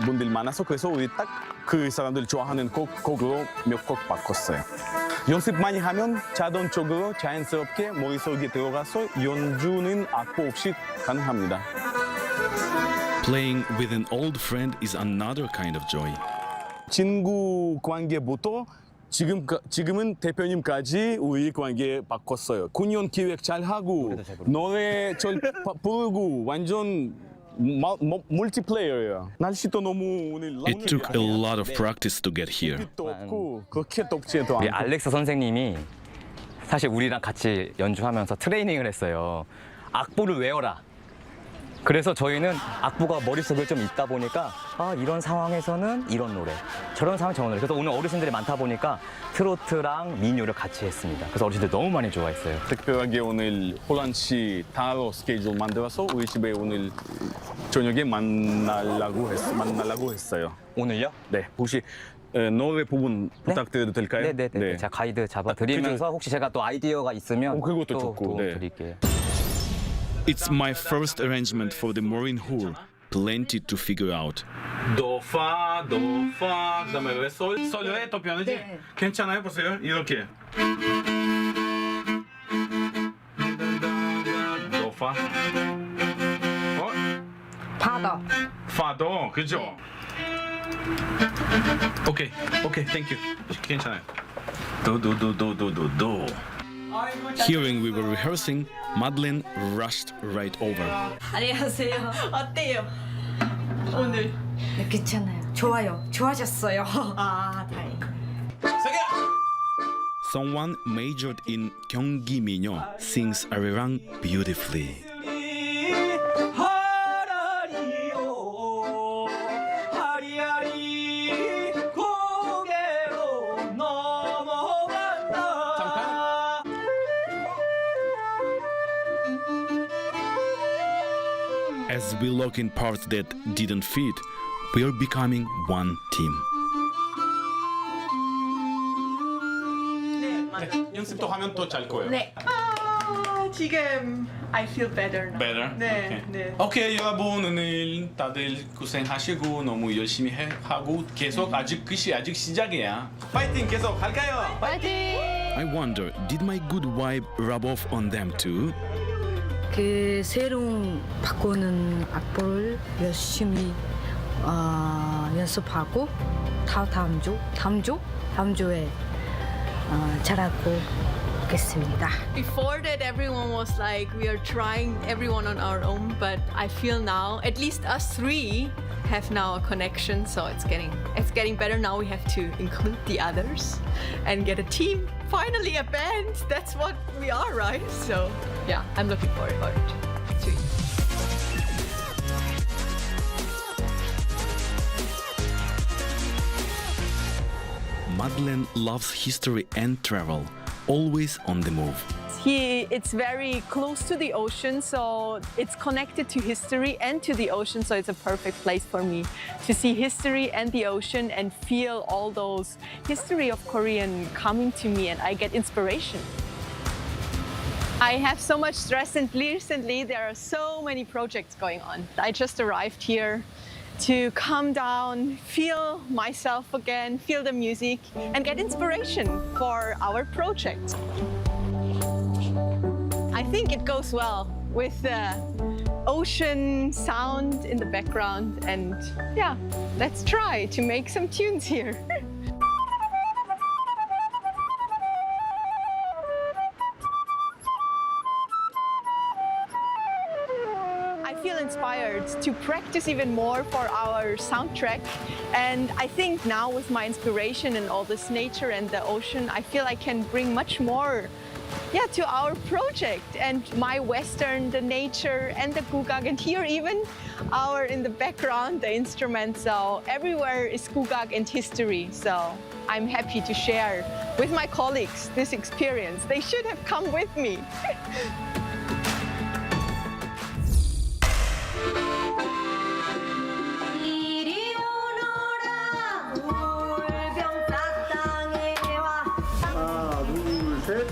분들 많아서 그래서 우리 딱 그 사람들 좋아하는 곡으로 몇 곡 바꿨어요. 연습 많이 하면 자동적으로 자연스럽게 머릿속에 들어가서 연주는 악보 없이 가능합니다. Playing with an old friend is another kind of joy. 친구 관계부터 지금은 대표님까지 우리 관계 바꿨어요. 공연 기획 잘하고 노래 잘 부르고 완전 멀티플레이어예요. 날씨도 너무 오늘 It took a lot of practice to get here. 도 없고 그렇게 덥지도 우리 않고. 알렉스 선생님이 사실 우리랑 같이 연주하면서 트레이닝을 했어요. 악보를 외워라. 그래서 저희는 악보가 머릿속에 좀 있다 보니까 이런 상황에서는 이런 노래, 저런 상황 저런 노래. 그래서 오늘 어르신들이 많다 보니까 트로트랑 민요를 같이 했습니다. 그래서 어르신들 너무 많이 좋아했어요. 특별하게 오늘 호란 씨 따로 스케줄 만들어서 우리 집에 오늘 저녁에 만나려고 했어요. 오늘요? 네, 혹시 노래 부분 부탁드려도 될까요? 네네. 제가 가이드 잡아드리면서 혹시 제가 또 아이디어가 있으면 그것도 또 좋고, 도움 네. 드릴게요. It's my first arrangement for the Maureen Hall. Plenty to figure out. 도파, 그다음에 왜 솔레 더 편하지? 네. 괜찮아요, 보세요. 이렇게. 도파. 파더. 파도, 그죠? 오케이, 땡큐. 괜찮아요. 도. Hearing we were rehearsing, Madeleine rushed right over. 안녕하세요. 어때요? 오늘 네, 괜찮아요. 좋아요. 좋아졌어요. 아 다행이다. Someone majored in Gyeonggi Minyo sings Arirang beautifully. As we lock in parts that didn't fit, we are becoming one team. 연습도 하면 더 잘 거예요. 네. 지금 I feel better now. Better? 네, 네. 오케이, 여러분 오늘 다들 고생하시고 너무 열심히 하고 계속 아직 시작이야. 파이팅 계속 할까요? I wonder, did my good vibe rub off on them too? 그 새로운 바꾸는 악보를 열심히 연습하고 다음 주에 잘하고 오겠습니다. Before that, everyone was like, we are trying everyone on our own, but I feel now, at least us three, have now a connection, so it's getting better. Now we have to include the others and get a team. Finally, a band. That's what we are, right? So yeah, I'm looking forward to it. Madeleine loves history and travel, always on the move. It's very close to the ocean, so it's connected to history and to the ocean, so it's a perfect place for me to see history and the ocean and feel all those history of Korean coming to me, and I get inspiration. I have so much stress, and recently there are so many projects going on. I just arrived here to calm down, feel myself again, feel the music, and get inspiration for our project. I think it goes well with the ocean sound in the background, and yeah, let's try to make some tunes here. I feel inspired to practice even more for our soundtrack, and I think now with my inspiration and all this nature and the ocean, I feel I can bring much more to our project, and my Western, the nature and the gugak, and here even in the background, the instruments, so everywhere is gugak and history. So I'm happy to share with my colleagues this experience. They should have come with me. 하나, 둘, 셋.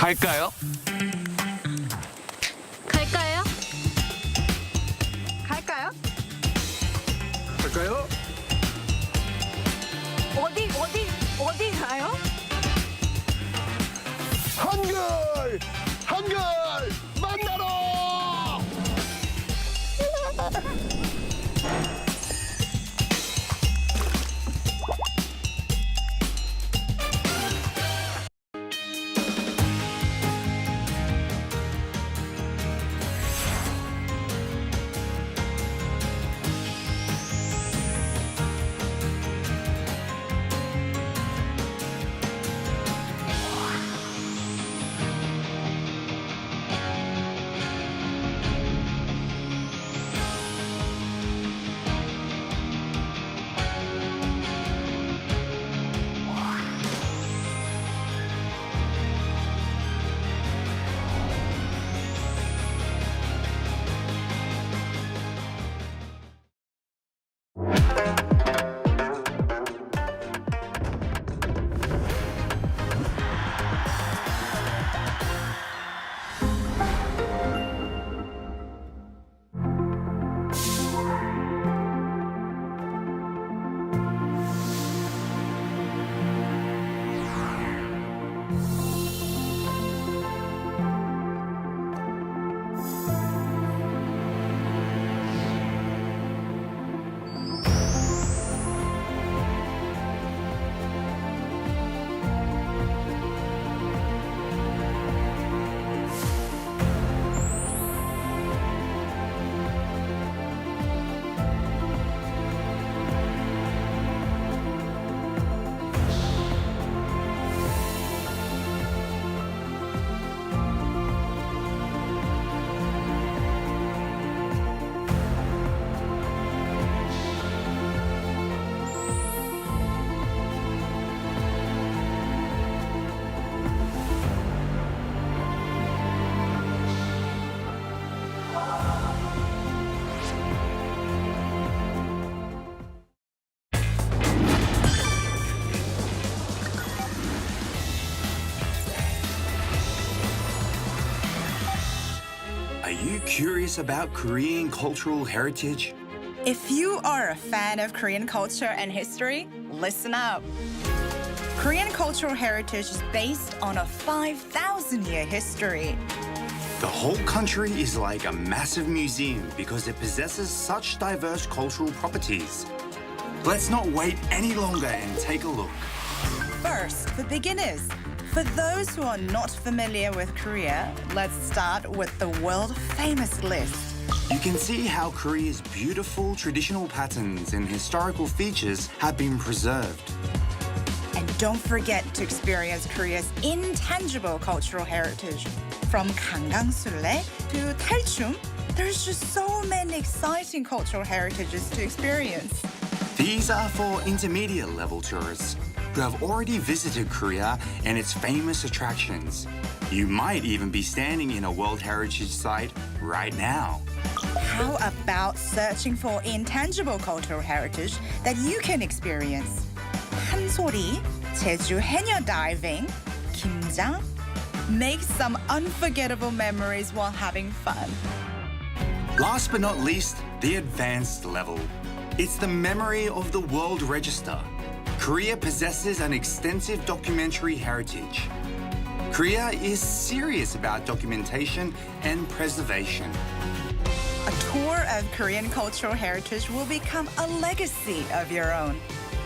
갈까요? 갈까요? 갈까요? 갈까요? 어디 가요? 한글 만나러! Are you curious about Korean cultural heritage? If you are a fan of Korean culture and history, listen up. Korean cultural heritage is based on a 5,000-year history. The whole country is like a massive museum because it possesses such diverse cultural properties. Let's not wait any longer and take a look. First, for beginners, for those who are not familiar with Korea, let's start with the world-famous list. You can see how Korea's beautiful traditional patterns and historical features have been preserved. And don't forget to experience Korea's intangible cultural heritage. From 강강술래 to 탈춤, there's just so many exciting cultural heritages to experience. These are for intermediate level tourists who have already visited Korea and its famous attractions. You might even be standing in a World Heritage Site right now. How about searching for intangible cultural heritage that you can experience? 한소리, 제주 해녀 diving, 김장. Make some unforgettable memories while having fun. Last but not least, the advanced level. It's the memory of the World Register. Korea possesses an extensive documentary heritage. Korea is serious about documentation and preservation. A tour of Korean cultural heritage will become a legacy of your own.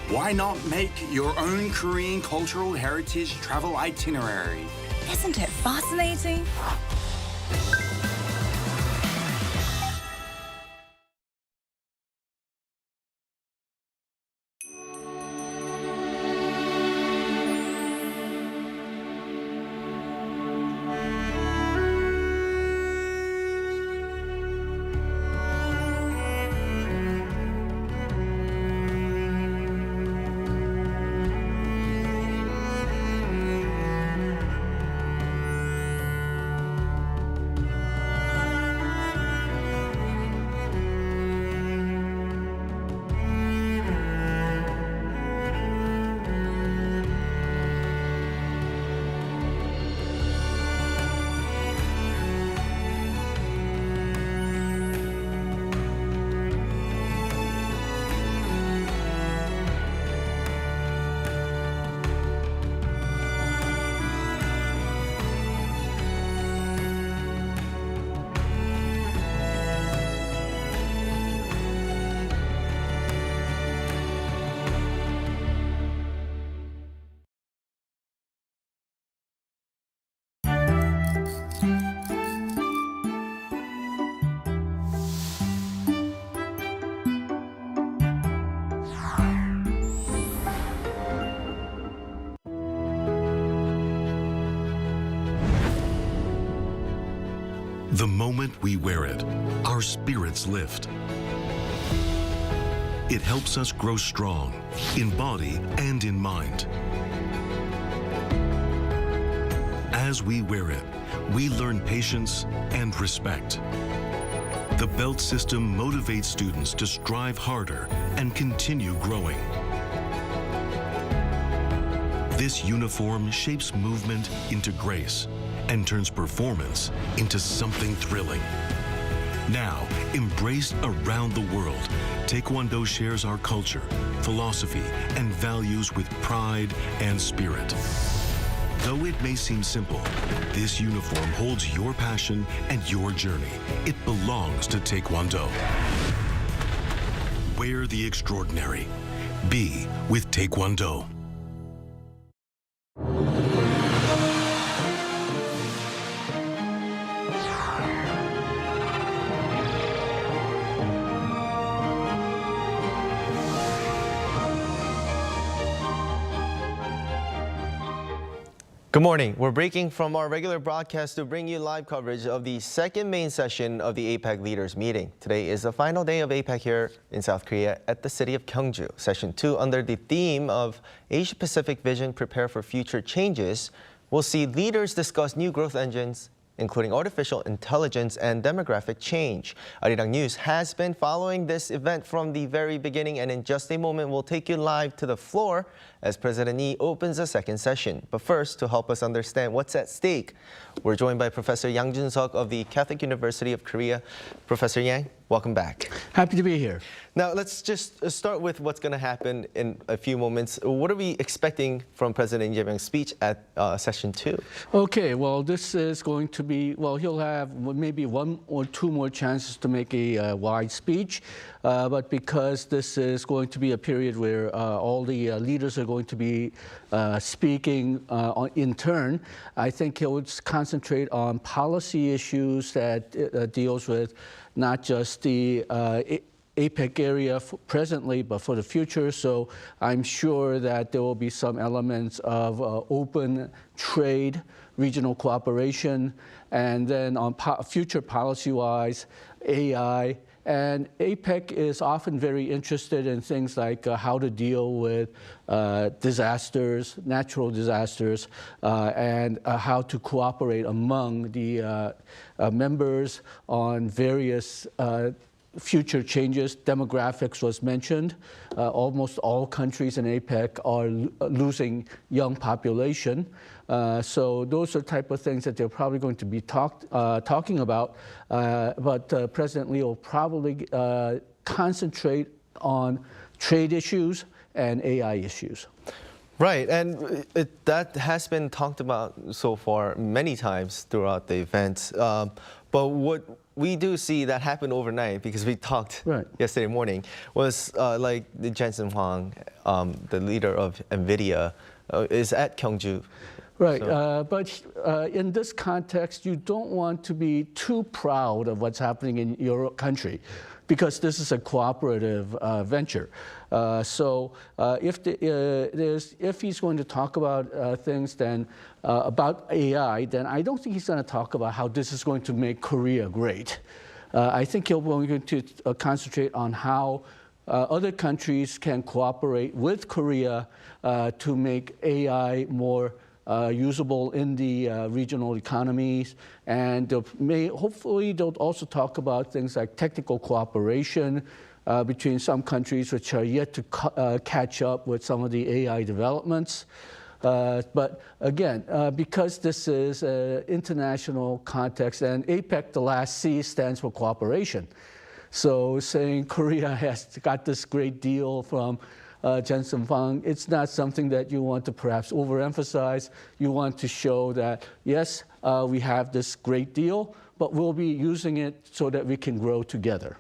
Why not make your own Korean cultural heritage travel itinerary? Isn't it fascinating? The moment we wear it, our spirits lift. It helps us grow strong in body and in mind. As we wear it, we learn patience and respect. The belt system motivates students to strive harder and continue growing. This uniform shapes movement into grace and turns performance into something thrilling. Now, embraced around the world, Taekwondo shares our culture, philosophy, and values with pride and spirit. Though it may seem simple, this uniform holds your passion and your journey. It belongs to Taekwondo. Wear the extraordinary. Be with Taekwondo. Good morning. We're breaking from our regular broadcast to bring you live coverage of the second main session of the APEC leaders meeting. Today is the final day of APEC here in South Korea at the city of Gyeongju. Session 2, under the theme of Asia-Pacific Vision, Prepare for Future Changes, will see leaders discuss new growth engines, including artificial intelligence and demographic change. Arirang News has been following this event from the very beginning, and in just a moment, we'll take you live to the floor as President Lee opens the second session. But first, to help us understand what's at stake, we're joined by Professor Yang Jun-seok of the Catholic University of Korea. Professor Yang, welcome back. Happy to be here. Now, let's just start with what's going to happen in a few moments. What are we expecting from President Lee Jae-myung's speech at session 2? Okay, well, this is going to be, well, he'll have maybe one or two more chances to make a wide speech. But because this is going to be a period where all the leaders are going to be speaking in turn, I think he'll concentrate on policy issues that deals with not just the APEC area presently, but for the future. So I'm sure that there will be some elements of open trade, regional cooperation, and then on future policy-wise, AI. And APEC is often very interested in things like how to deal with disasters, natural disasters, and how to cooperate among the members on various future changes. Demographics was mentioned. Almost all countries in APEC are losing young population. So those are the type of things that they're probably going to be talking about. But President Lee will probably concentrate on trade issues and AI issues. Right, and that has been talked about so far many times throughout the event. But what we do see that happened overnight, because we talked yesterday morning, was like the Jensen Huang, the leader of NVIDIA, is at Gyeongju. Right, so. But in this context, you don't want to be too proud of what's happening in your country, because this is a cooperative venture. So if he's going to talk about things then about AI, then I don't think he's going to talk about how this is going to make Korea great. I think he'll be going to concentrate on how other countries can cooperate with Korea to make AI more usable in the regional economies, and hopefully they'll also talk about things like technical cooperation between some countries which are yet to catch up with some of the AI developments. But again, because this is an international context, and APEC, the last C, stands for cooperation. So saying Korea has got this great deal from Jensen Huang, it's not something that you want to perhaps overemphasize. You want to show that, yes, we have this great deal, but we'll be using it so that we can grow together.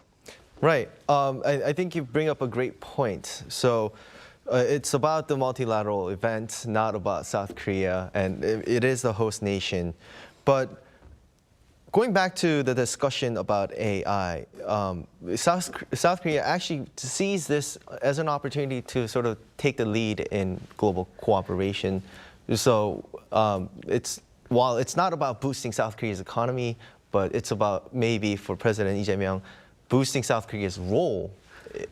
Right. I think you bring up a great point. So it's about the multilateral event, not about South Korea, and it is the host nation. But going back to the discussion about AI, South Korea actually sees this as an opportunity to sort of take the lead in global cooperation. So while it's not about boosting South Korea's economy, but it's about maybe for President Lee Jae-myung boosting South Korea's role.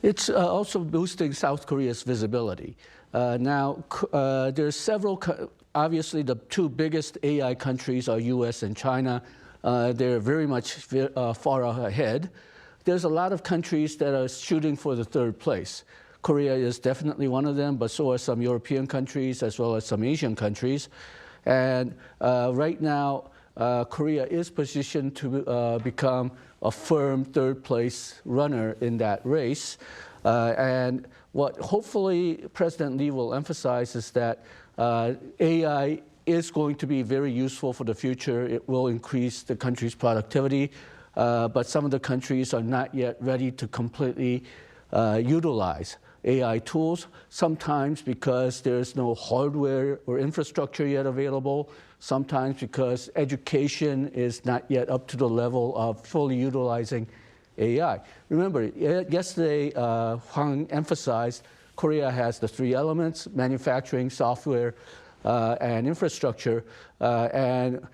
It's also boosting South Korea's visibility. Now, there's several, obviously the two biggest AI countries are US and China. They're very much far ahead. There's a lot of countries that are shooting for the third place. Korea is definitely one of them, but so are some European countries as well as some Asian countries. And right now, Korea is positioned to become a firm third place runner in that race. And what hopefully President Lee will emphasize is that AI is going to be very useful for the future. It will increase the country's productivity, but some of the countries are not yet ready to completely utilize AI tools, sometimes because there's no hardware or infrastructure yet available, sometimes because education is not yet up to the level of fully utilizing AI. Remember, yesterday, Huang emphasized Korea has the three elements: manufacturing, software, and infrastructure, and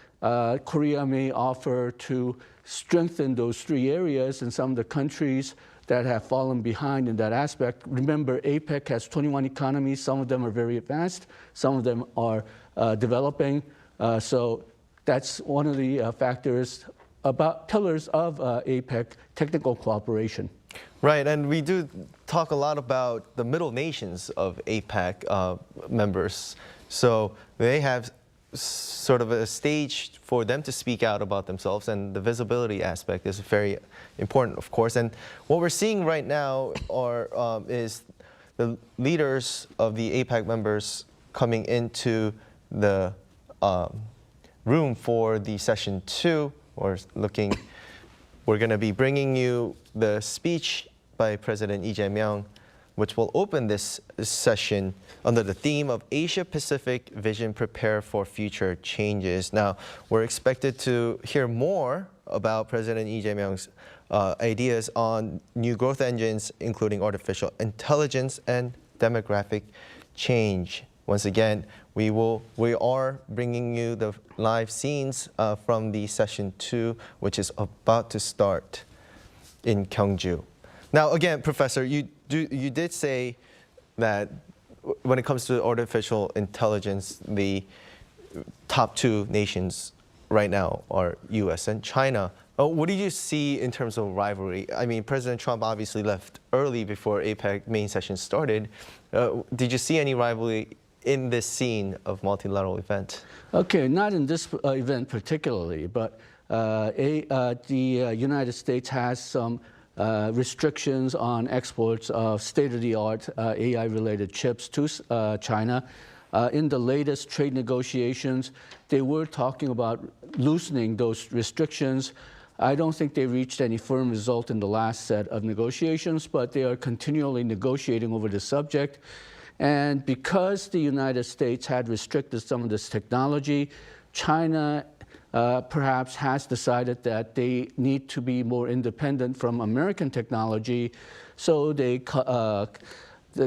Korea may offer to strengthen those three areas in some of the countries that have fallen behind in that aspect. Remember, APEC has 21 economies. Some of them are very advanced. Some of them are developing. So that's one of the factors about pillars of APEC, technical cooperation. Right, and we do talk a lot about the middle nations of APEC members. So they have sort of a stage for them to speak out about themselves, and the visibility aspect is very important, of course. And what we're seeing right now is the leaders of the APEC members coming into the room for the session 2. We're going to be bringing you the speech by President Lee Jae-myung, which will open this session under the theme of Asia-Pacific Vision, Prepare for Future Changes. Now, we're expected to hear more about President Lee Jae-myung's ideas on new growth engines, including artificial intelligence and demographic change. Once again, we are bringing you the live scenes from the session 2, which is about to start in Gyeongju. Now, again, Professor, you did say that when it comes to artificial intelligence, the top two nations right now are US and China. What did you see in terms of rivalry? I mean, President Trump obviously left early before APEC main session started. Did you see any rivalry in this scene of multilateral event? Okay, not in this event particularly, but the United States has some restrictions on exports of state-of-the-art AI-related chips to China. In the latest trade negotiations, they were talking about loosening those restrictions. I don't think they reached any firm result in the last set of negotiations, but they are continually negotiating over the subject. And because the United States had restricted some of this technology, China perhaps has decided that they need to be more independent from American technology. So they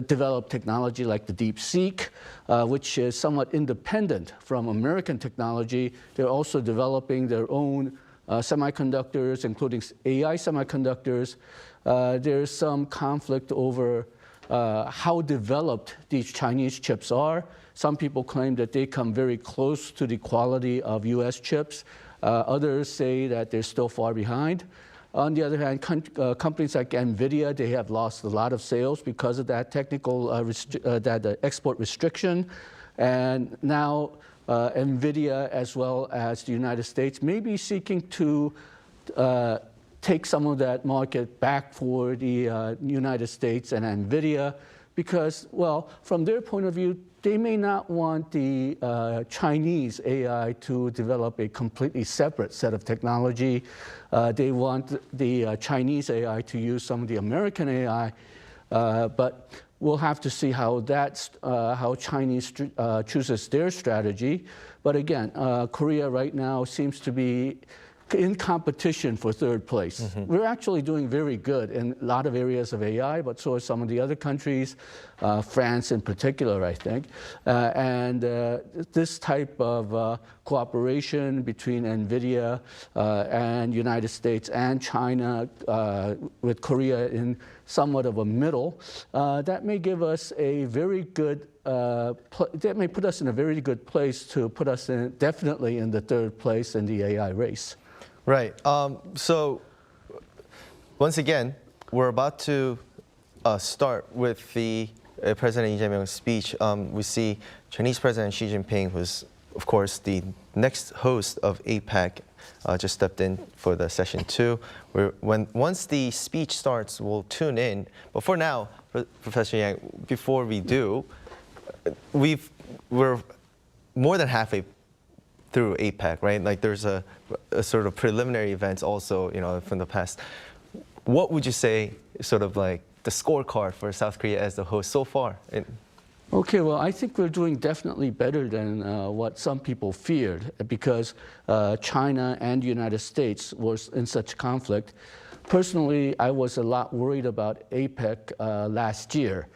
develop technology like the DeepSeek, which is somewhat independent from American technology. They're also developing their own semiconductors, including AI semiconductors. There's some conflict over how developed these Chinese chips are. Some people claim that they come very close to the quality of US chips. Others say that they're still far behind. On the other hand, companies like NVIDIA, they have lost a lot of sales because of that technical export restriction. And now NVIDIA, as well as the United States, may be seeking to take some of that market back for the United States and NVIDIA because, well, from their point of view, they may not want the Chinese AI to develop a completely separate set of technology. They want the Chinese AI to use some of the American AI, but we'll have to see how Chinese chooses their strategy. But again, Korea right now seems to be in competition for third place. We're actually doing very good in a lot of areas of AI, but so are some of the other countries, France in particular, I think. And this type of cooperation between NVIDIA and United States and China, with Korea in somewhat of a middle, that may give us a very good that may put us in a very good place to put us in, definitely in the third place in the AI race. Right. So once again, we're about to start with the President Lee Jae-myung's speech. We see Chinese President Xi Jinping, who's of course the next host of APEC, just stepped in for the session 2. Once the speech starts, we'll tune in. But for now, Professor Yang, before we do, we're more than halfway through APEC, right? Like there's a sort of preliminary events also, you know, from the past. What would you say is sort of like the scorecard for South Korea as the host so far? Okay, well, I think we're doing definitely better than what some people feared, because China and the United States was in such conflict. Personally, I was a lot worried about APEC last year.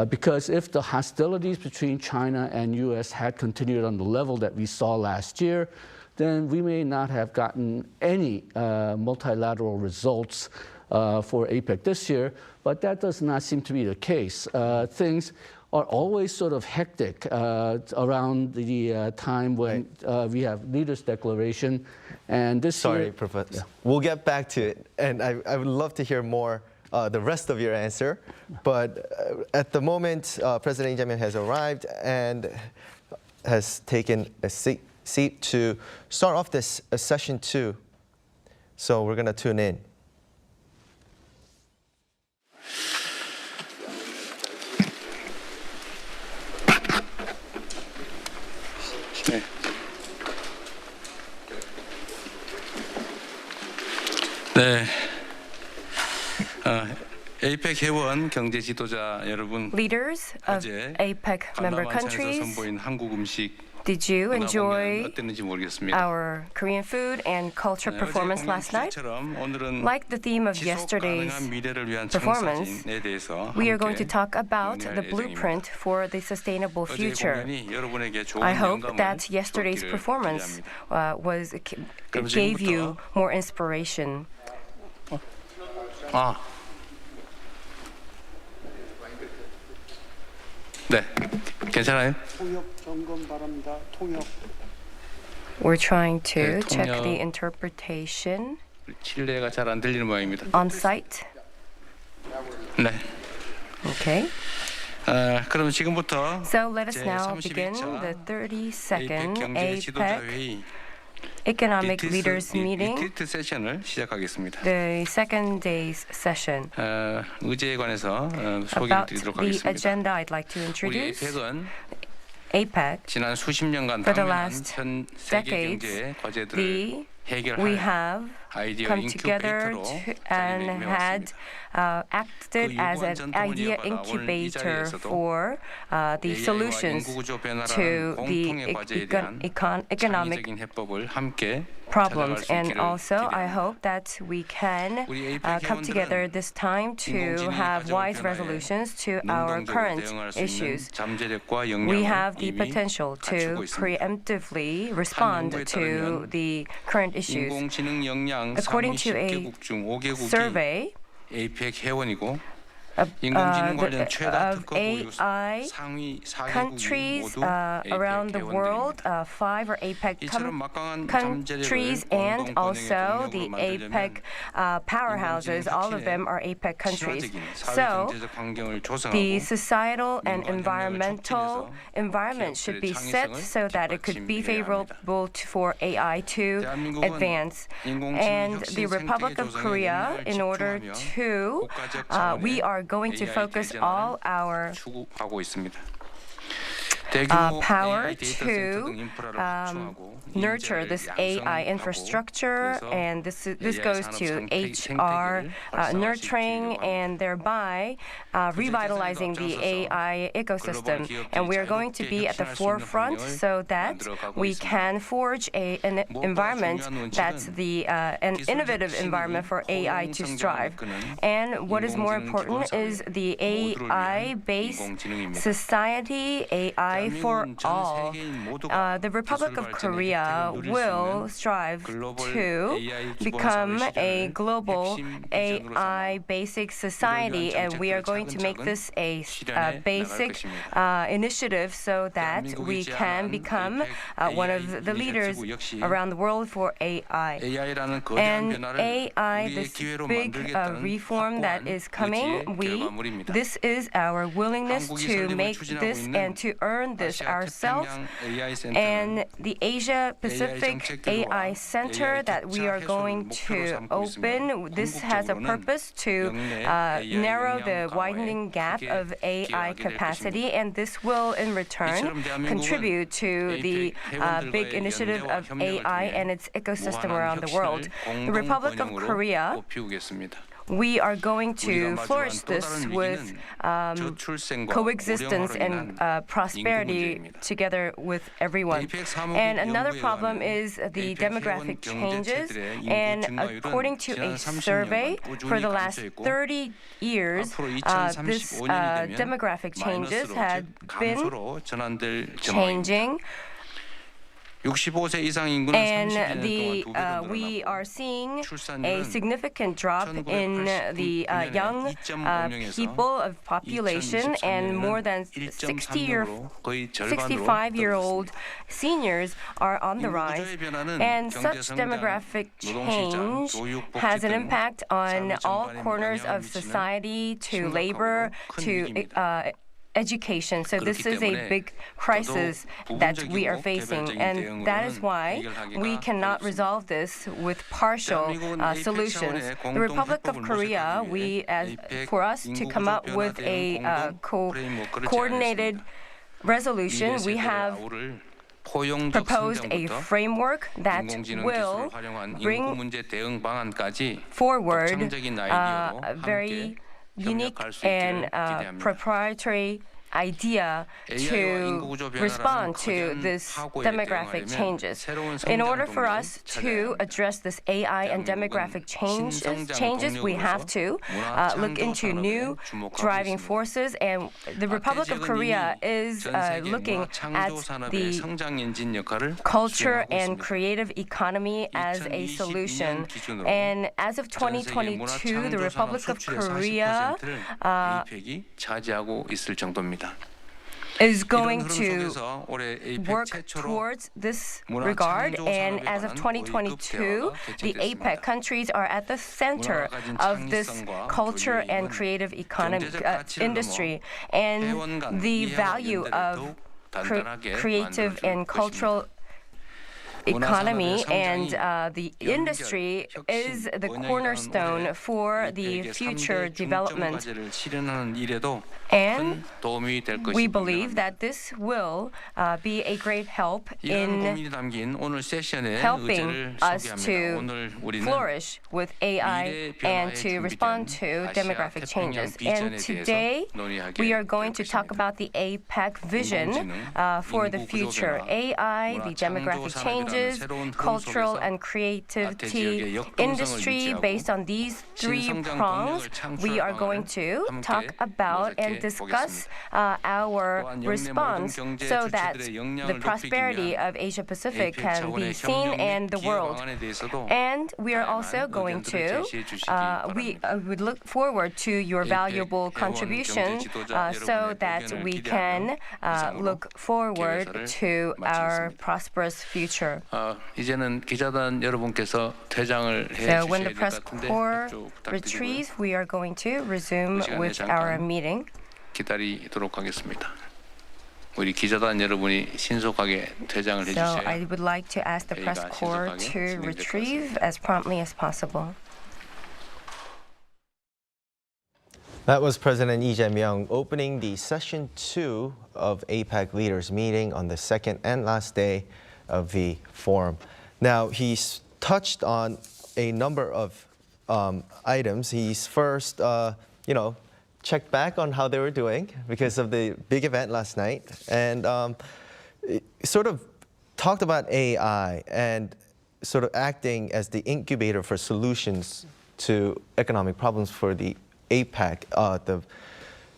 Because if the hostilities between China and U.S. had continued on the level that we saw last year, then we may not have gotten any multilateral results for APEC this year, but that does not seem to be the case. Things are always sort of hectic around the time when we have leaders' declaration. And this Sorry, year, Professor. Yeah. We'll get back to it, and I would love to hear more the rest of your answer. But at the moment, President Lee Jae-myung has arrived and has taken a seat to start off this session 2. So we're going to tune in. 네. APEC 회원 경제 지도자 여러분, Leaders of 어제 APEC member 관람한창에서 countries, 선보인 한국 음식 did you 문화 공연 enjoy 어땠는지 모르겠습니다. our Korean food and culture performance last night? 처럼 오늘은 Like the theme of 지속 yesterday's 가능한 미래를 위한 performance, 청사진에 대해서 we are going to 함께 talk about the 논의할 blueprint 예정입니다. for the sustainable 어제 future. 공연이 여러분에게 좋은 I hope 영감을 that yesterday's 줬기를 performance 기대합니다. gave you more inspiration. 네, 괜찮아요? We're trying to 네, check 통역. the interpretation 칠레가 잘 안 들리는 모양입니다. on site. 네. Okay. 그럼 지금부터 So let us now 제 begin 32차 the 32nd 경제 지도자 APEC 회의 Economic Leaders Meeting, 리트리트 세션을 시작하겠습니다. the second day's session. 의제에 관해서 소개를 About 드리도록 the 하겠습니다. agenda I'd like to 우리 introduce. APEC은 APEC, 지난 수십 년간 for the 당면한 last 현 세계 decades, 경제 과제들을 we 해결할 have 아이디어 come together 인큐베이터로 and had 자리매김해왔습니다. acted as an 유구한 idea 전통을 이어받아 오늘 이 incubator 자리에서도 for the AI와 solutions 인구구조 변화라는 to the 공통의 과제에 대한 economic 창의적인 해법을 함께 problems. 찾아갈 수 And 있기를 also, I 기대합니다. hope that we can 우리 APEC come together 회원들은 this time to 인공지능의 have 가져올 wise 변화에 resolutions to our 능동적으로 current 대응할 수 있는 issues. 잠재력과 We 역량을 have the 이미 potential to 갖추고 있습니다. preemptively respond 연구에 to 따르면 the current issues. 인공지능 역량 According 상위 to a 10개국 중 5개국이 survey APEC 회원이고 인공지능 관련 최다 of 특허 보유 AI 상위 4개국이 countries 모두 around the world, 회원들입니다. 5 are APEC 이처럼 막강한 countries 잠재력을 and 공동 also 번영의 the 동력으로 APEC 만들려면 powerhouses. All of them are APEC countries. 친화적인 사회 So 경제적 환경을 the 조성하고 societal and 민관 혁명을 environmental 촉진해서 environment should be set 창의성을 so that it could be 뒷받침해야 favorable for AI to 대한민국은 advance. 인공지능 And 혁신 the Republic of 생태계 Korea, 조성에 in order 집중하며 to, 국가적 차원의 we are going to AI focus 대전을 all our 추구하고 있습니다. power to nurture this AI infrastructure, and this goes to HR nurturing and thereby revitalizing the AI ecosystem. And we are going to be at the forefront so that we can forge an environment that's an innovative environment for AI to strive. And what is more important is the AI-based society, AI for all. The Republic of Korea will strive to become a global AI basic society, and we are going to make this a basic initiative so that we can become one of the leaders around the world for AI. And AI, this big reform that is coming, this is our willingness to make this and to earn this ourselves. And the Asia Pacific AI Center that we are going to open, this has a purpose to narrow the widening gap of AI capacity, and this will in return contribute to the big initiative of AI and its ecosystem around the world. The Republic of Korea, we are going to flourish this with coexistence and prosperity together with everyone. And another problem is the demographic changes. And according to a survey, for the last 30 years, this demographic changes had been changing. And we are seeing a significant drop in the young people of population, and more than 65-year-old seniors are on the rise. And such demographic change has an impact on all corners of society, to labor, to education. So this is a big crisis that we are facing, and that is why we cannot resolve this with partial solutions. The Republic of Korea, for us to come up with a coordinated resolution, we have proposed a framework that will bring forward a very unique and proprietary idea to respond to this demographic changes. In order for us to address this AI and demographic changes, we have to look into new driving forces, and the Republic of Korea is looking at the culture and creative economy as a solution. And as of 2022, the Republic of Korea is going to work towards this regard, and as of 2022, the APEC countries are at the center of this culture and creative economy industry, and the value of creative and cultural economy and the industry is the cornerstone for the future development. And we believe that this will be a great help in helping us to flourish with AI and to respond to demographic changes. And today, we are going to talk about the APEC vision for the future. AI, the demographic changes, cultural and creativity industry. Based on these three prongs, we are going to talk about and discuss our response so that the prosperity of Asia Pacific can be seen in the world. And we are also going to, we would look forward to your valuable contribution so that we can look forward to our prosperous future. So when the press corps retrieves, we are going to resume with our meeting. So I would like to ask the press corps to retrieve as promptly as possible. That was President Lee Jae-myung opening the session 2 of APEC leaders meeting on the second and last day of the forum. Now, he's touched on a number of items. He's first, checked back on how they were doing because of the big event last night, and sort of talked about AI and sort of acting as the incubator for solutions to economic problems for the APEC,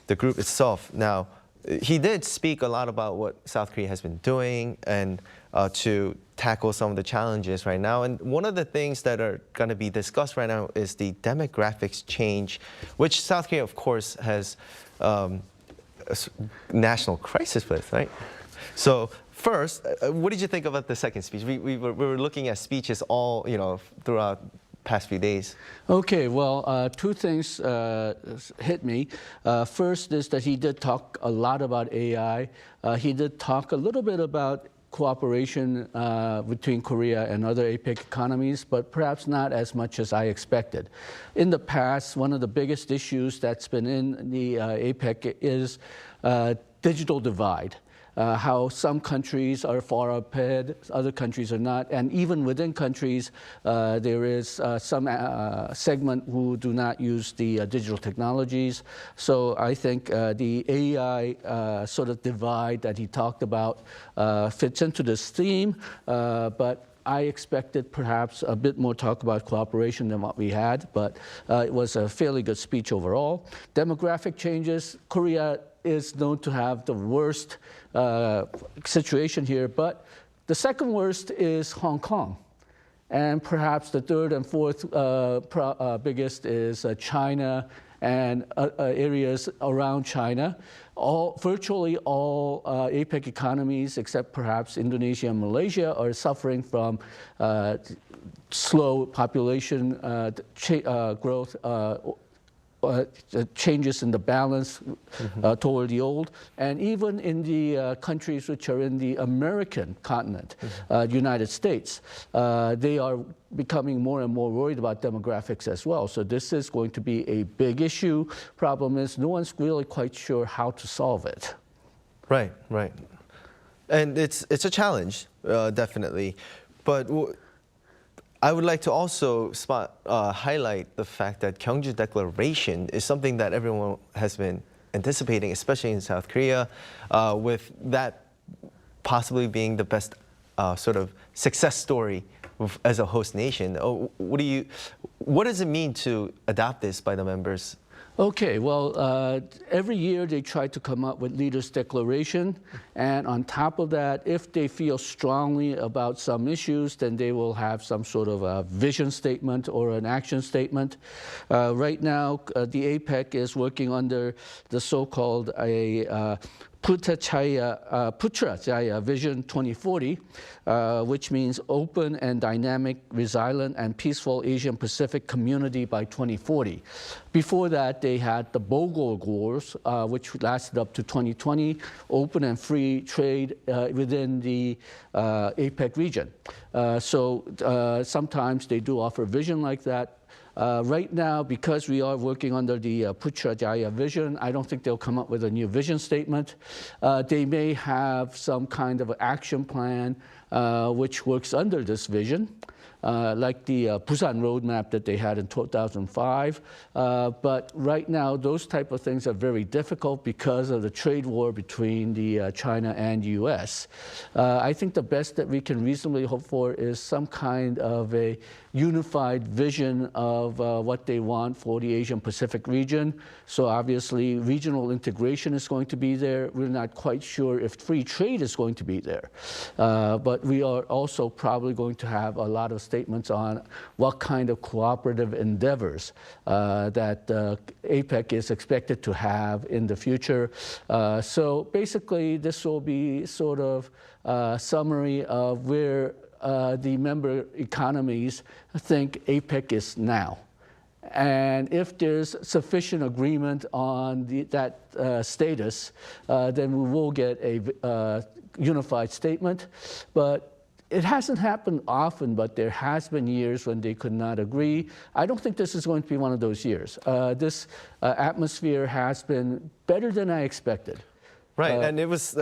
the group itself. Now, he did speak a lot about what South Korea has been doing and to tackle some of the challenges right now. And one of the things that are going to be discussed right now is the demographics change, which South Korea, of course, has a national crisis with, right? So first, what did you think about the second speech? We were looking at speeches all, throughout past few days. Okay, well, two things hit me. First is that he did talk a lot about AI. He did talk a little bit about cooperation between Korea and other APEC economies, but perhaps not as much as I expected. In the past, one of the biggest issues that's been in the APEC is digital divide. How some countries are far ahead, other countries are not, and even within countries, there is some segment who do not use the digital technologies. So I think the AI sort of divide that he talked about fits into this theme, but I expected perhaps a bit more talk about cooperation than what we had, but it was a fairly good speech overall. Demographic changes, Korea is known to have the worst situation here, but the second worst is Hong Kong. And perhaps the third and fourth biggest is China and areas around China. Virtually all APEC economies, except perhaps Indonesia and Malaysia, are suffering from slow population growth, changes in the balance toward the old, and even in the countries which are in the American continent, United States, they are becoming more and more worried about demographics as well. So this is going to be a big issue. Problem is, no one's really quite sure how to solve it. Right, right. And it's a challenge, definitely. But I would like to also highlight the fact that Gyeongju Declaration is something that everyone has been anticipating, especially in South Korea, with that possibly being the best sort of success story as a host nation. What does it mean to adopt this by the members? Okay, well, every year they try to come up with leaders' declaration, and on top of that, if they feel strongly about some issues, then they will have some sort of a vision statement or an action statement. Right now, the APEC is working under the so-called Putrajaya Vision 2040, which means open and dynamic, resilient, and peaceful Asian-Pacific community by 2040. Before that, they had the Bogor Goals, which lasted up to 2020, open and free trade within the APEC region. So sometimes they do offer vision like that. Right now, because we are working under the Putrajaya vision, I don't think they'll come up with a new vision statement. They may have some kind of action plan which works under this vision, like the Busan roadmap that they had in 2005. But right now, those type of things are very difficult because of the trade war between the China and U.S. I think the best that we can reasonably hope for is some kind of a unified vision of what they want for the Asian Pacific region. So obviously regional integration is going to be there. We're not quite sure if free trade is going to be there. But we are also probably going to have a lot of statements on what kind of cooperative endeavors that APEC is expected to have in the future. So basically this will be sort of a summary of where the member economies think APEC is now. And if there's sufficient agreement on that status, then we will get a unified statement. But It hasn't happened often, but there has been years when they could not agree. I don't think this is going to be one of those years. This atmosphere has been better than I expected. Right, and it was.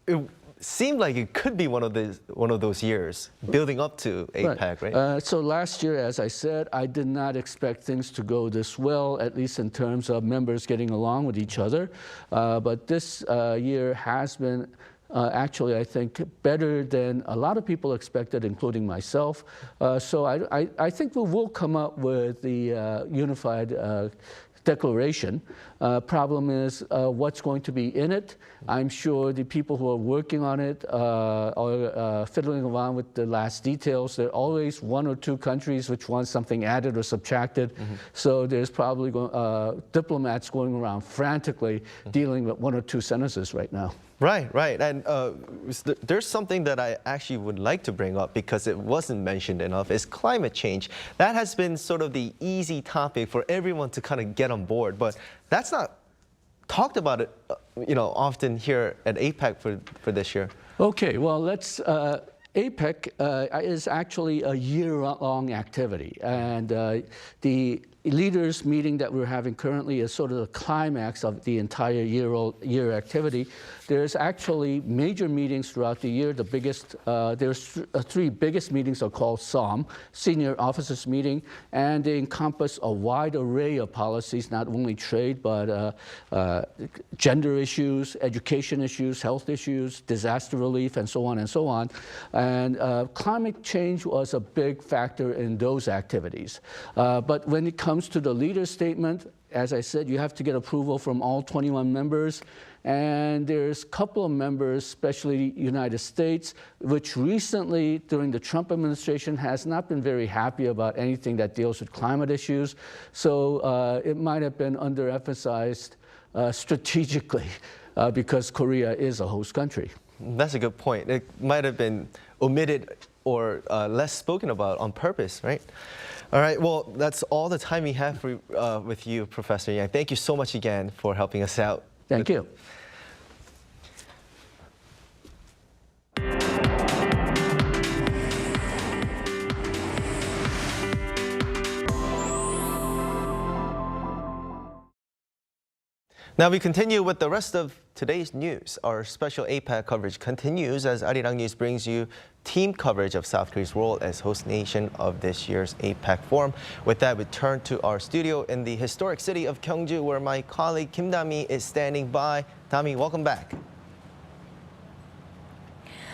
It seemed like it could be one of those years building up to APEC, right? So last year, as I said, I did not expect things to go this well, at least in terms of members getting along with each other. But this year has been actually, I think, better than a lot of people expected, including myself. So I think we will come up with the unified declaration. Problem is what's going to be in it. I'm sure the people who are working on it are fiddling around with the last details. There are always one or two countries which want something added or subtracted. So there's probably diplomats going around frantically dealing with one or two sentences right now. Right, right. And there's something that I actually would like to bring up because it wasn't mentioned enough, is climate change. That has been sort of the easy topic for everyone to kind of get on board, but that's not talked about it, often here at APEC for this year. Okay, well, let's. APEC is actually a year-long activity, and the leaders meeting that we're having currently is sort of the climax of the entire year activity. There's actually major meetings throughout the year. The biggest, there's three biggest meetings are called SOM, Senior Officers Meeting, and they encompass a wide array of policies, not only trade, but gender issues, education issues, health issues, disaster relief, and so on and so on. And climate change was a big factor in those activities. But when it comes to the leader's statement, as I said, you have to get approval from all 21 members. And there's a couple of members, especially the United States, which recently, during the Trump administration, has not been very happy about anything that deals with climate issues. So it might have been underemphasized strategically because Korea is a host country. That's a good point. It might have been omitted or less spoken about on purpose, right? All right, well, that's all the time we have with you, Professor Yang. Thank you so much again for helping us out. Thank you. Now we continue with the rest of today's news. Our special APEC coverage continues as Arirang News brings you team coverage of South Korea's role as host nation of this year's APEC Forum. With that, we turn to our studio in the historic city of Gyeongju, where my colleague Kim Dami is standing by. Dami, welcome back.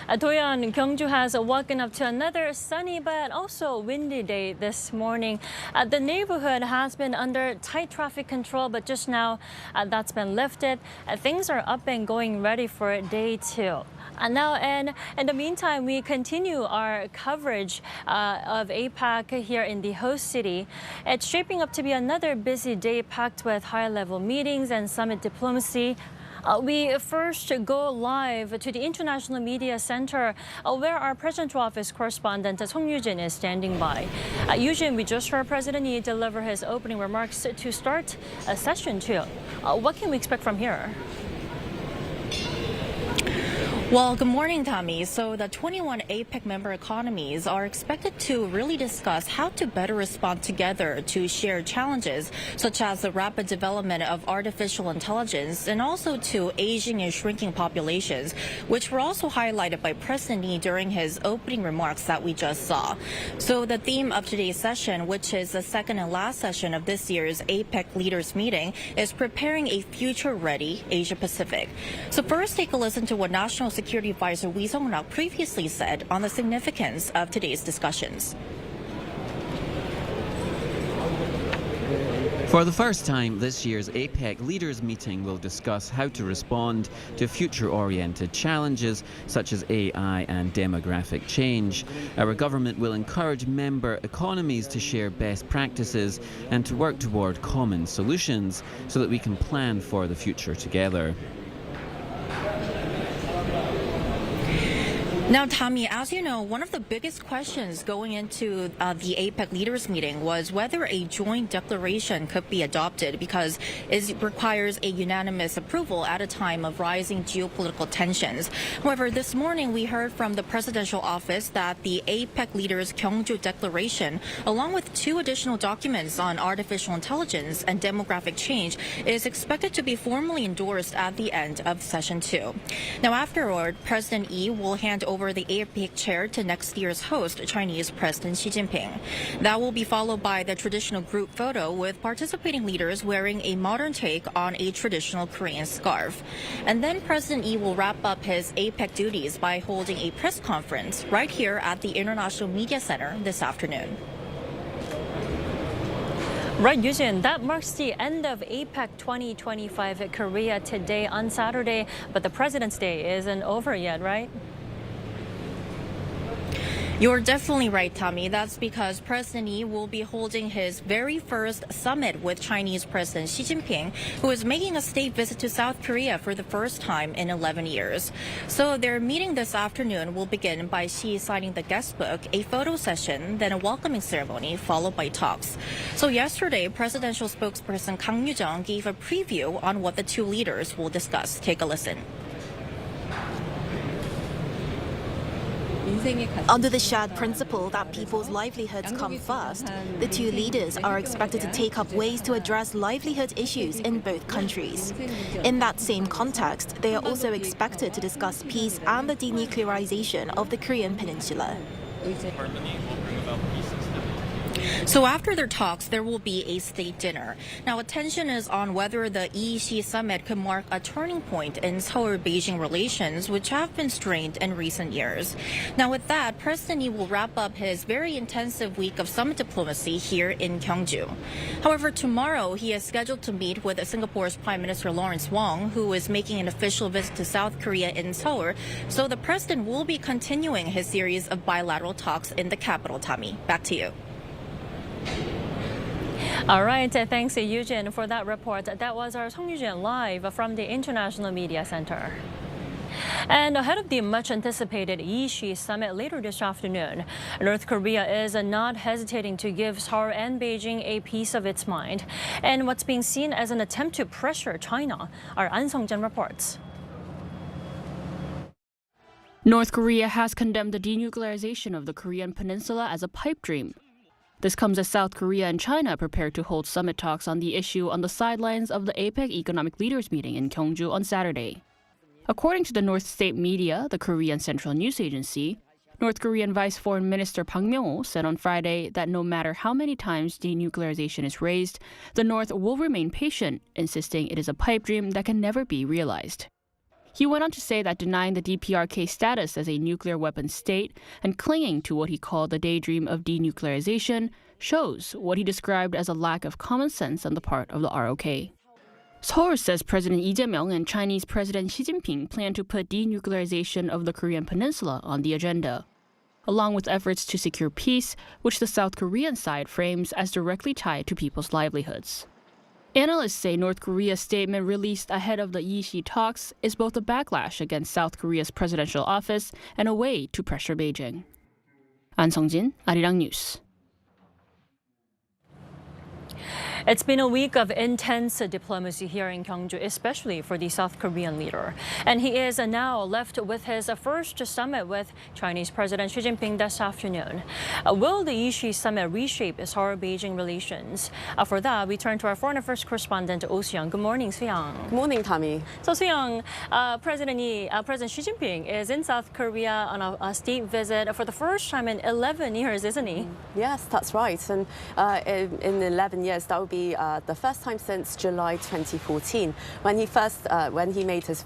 Doyeon, Gyeongju has woken up to another sunny but also windy day this morning. The neighborhood has been under tight traffic control, but just now that's been lifted. Things are up and going, ready for day two. Now, and in the meantime, we continue our coverage of APEC here in the host city. It's shaping up to be another busy day packed with high-level meetings and summit diplomacy. We first go live to the International Media Center, where our Presidential Office correspondent Song Yujin is standing by. Yujin, we just heard President Lee deliver his opening remarks to start session two. What can we expect from here? Well, good morning, Tommy. So the 21 APEC member economies are expected to really discuss how to better respond together to shared challenges, such as the rapid development of artificial intelligence and also to aging and shrinking populations, which were also highlighted by President Lee during his opening remarks that we just saw. So the theme of today's session, which is the second and last session of this year's APEC leaders meeting, is preparing a future-ready Asia-Pacific. So first, take a listen to what National Security Advisor Lee Sung-rak previously said on the significance of today's discussions. For the first time, this year's APEC leaders meeting will discuss how to respond to future-oriented challenges such as AI and demographic change. Our government will encourage member economies to share best practices and to work toward common solutions so that we can plan for the future together. Now, Tommy, as you know, one of the biggest questions going into the APEC leaders meeting was whether a joint declaration could be adopted because it requires a unanimous approval at a time of rising geopolitical tensions. However, this morning we heard from the presidential office that the APEC leaders' Gyeongju declaration, along with 2 additional documents on artificial intelligence and demographic change, is expected to be formally endorsed at the end of session 2. Now, afterward, President Lee will hand over the APEC chair to next year's host, Chinese President Xi Jinping. That will be followed by the traditional group photo with participating leaders wearing a modern take on a traditional Korean scarf. And then President Lee will wrap up his APEC duties by holding a press conference right here at the International Media Center this afternoon. Right, Yujin, that marks the end of APEC 2025 at Korea today on Saturday, but the President's Day isn't over yet, right? You're definitely right, Tommy. That's because President Lee will be holding his very first summit with Chinese President Xi Jinping, who is making a state visit to South Korea for the first time in 11 years. So their meeting this afternoon will begin by Xi signing the guest book, a photo session, then a welcoming ceremony, followed by talks. So yesterday, presidential spokesperson Kang Yoo-jung gave a preview on what the 2 leaders will discuss. Take a listen. Under the shared principle that people's livelihoods come first, the 2 leaders are expected to take up ways to address livelihood issues in both countries. In that same context, they are also expected to discuss peace and the denuclearization of the Korean Peninsula. So after their talks, there will be a state dinner. Now, attention is on whether the Lee-Xi summit could mark a turning point in Seoul-Beijing relations, which have been strained in recent years. Now, with that, President Lee will wrap up his very intensive week of summit diplomacy here in Gyeongju. However, tomorrow, he is scheduled to meet with Singapore's Prime Minister Lawrence Wong, who is making an official visit to South Korea in Seoul. So the president will be continuing his series of bilateral talks in the capital. Tommy, back to you. All right, thanks Yujin for that report. That was our Song Yujin live from the International Media Center. And ahead of the much-anticipated Lee-Xi summit later this afternoon, North Korea is not hesitating to give Seoul and Beijing a piece of its mind, and what's being seen as an attempt to pressure China. Our An Sung-jin reports. North Korea has condemned the denuclearization of the Korean Peninsula as a pipe dream. This comes as South Korea and China prepare to hold summit talks on the issue on the sidelines of the APEC economic leaders meeting in Gyeongju on Saturday. According to the North State media, the Korean Central News Agency, North Korean Vice Foreign Minister Park Myung-ho said on Friday that no matter how many times denuclearization is raised, the North will remain patient, insisting it is a pipe dream that can never be realized. He went on to say that denying the DPRK status as a nuclear weapons state and clinging to what he called the daydream of denuclearization shows what he described as a lack of common sense on the part of the ROK. Seoul says President Lee Jae-myung and Chinese President Xi Jinping plan to put denuclearization of the Korean Peninsula on the agenda, along with efforts to secure peace, which the South Korean side frames as directly tied to people's livelihoods. Analysts say North Korea's statement released ahead of the Lee-Xi talks is both a backlash against South Korea's presidential office and a way to pressure Beijing. An Sung-jin, Arirang News. It's been a week of intense diplomacy here in Gyeongju, especially for the South Korean leader. And he is now left with his first summit with Chinese President Xi Jinping this afternoon. Will the Lee-Xi summit reshape Seoul-Beijing relations? For that, we turn to our foreign affairs correspondent, Oh Soo-young. Good morning, Soo-young. Good morning, Tommy. So, Soo-young, President Xi Jinping is in South Korea on a state visit for the first time in 11 years, isn't he? Yes, that's right. And in 11 years, that would be the first time since July 2014 when he made his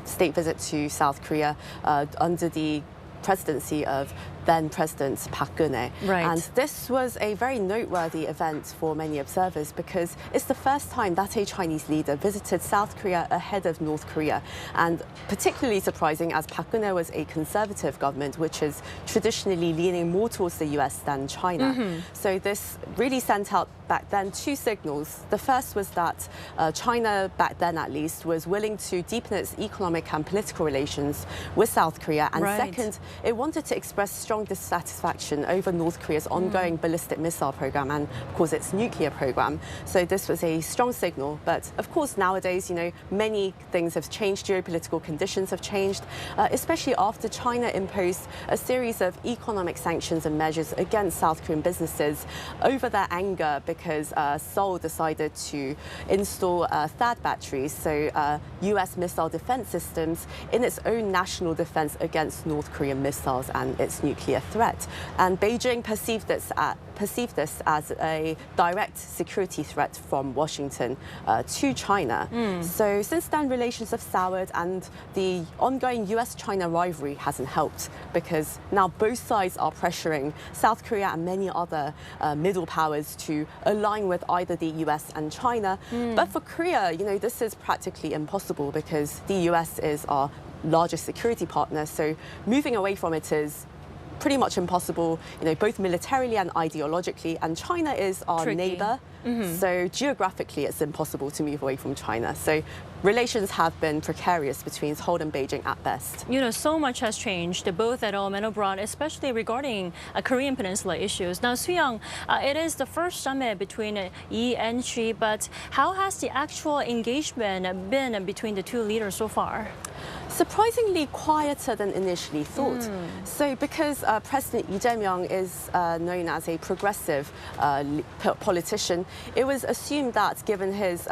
state visit to South Korea under the presidency of then President Park Geun-hye. Right. And this was a very noteworthy event for many observers because it's the first time that a Chinese leader visited South Korea ahead of North Korea. And particularly surprising as Park Geun-hye was a conservative government, which is traditionally leaning more towards the US than China. So this really sent out back then two signals. The first was that China, back then at least, was willing to deepen its economic and political relations with South Korea. And second, it wanted to express strong dissatisfaction over North Korea's ongoing ballistic missile program and, of course, its nuclear program. So this was a strong signal. But, of course, nowadays, many things have changed. Geopolitical conditions have changed, especially after China imposed a series of economic sanctions and measures against South Korean businesses over their anger because Seoul decided to install THAAD batteries, so US missile defense systems, in its own national defense against North Korean missiles and its nuclear threat. And Beijing perceived this as a direct security threat from Washington to China. So since then, relations have soured, and the ongoing US-China rivalry hasn't helped because now both sides are pressuring South Korea and many other middle powers to align with either the US and China. But for Korea, this is practically impossible because the US is our largest security partner. So moving away from it is pretty much impossible, both militarily and ideologically. And China is our neighbor. So geographically, it's impossible to move away from China. So relations have been precarious between Seoul and Beijing at best. So much has changed, both at home and abroad, especially regarding Korean Peninsula issues. Now, Soo-young, it is the first summit between Yi and Xi, but how has the actual engagement been between the two leaders so far? Surprisingly quieter than initially thought. So because President Lee Jae-myung is known as a progressive politician, it was assumed that given his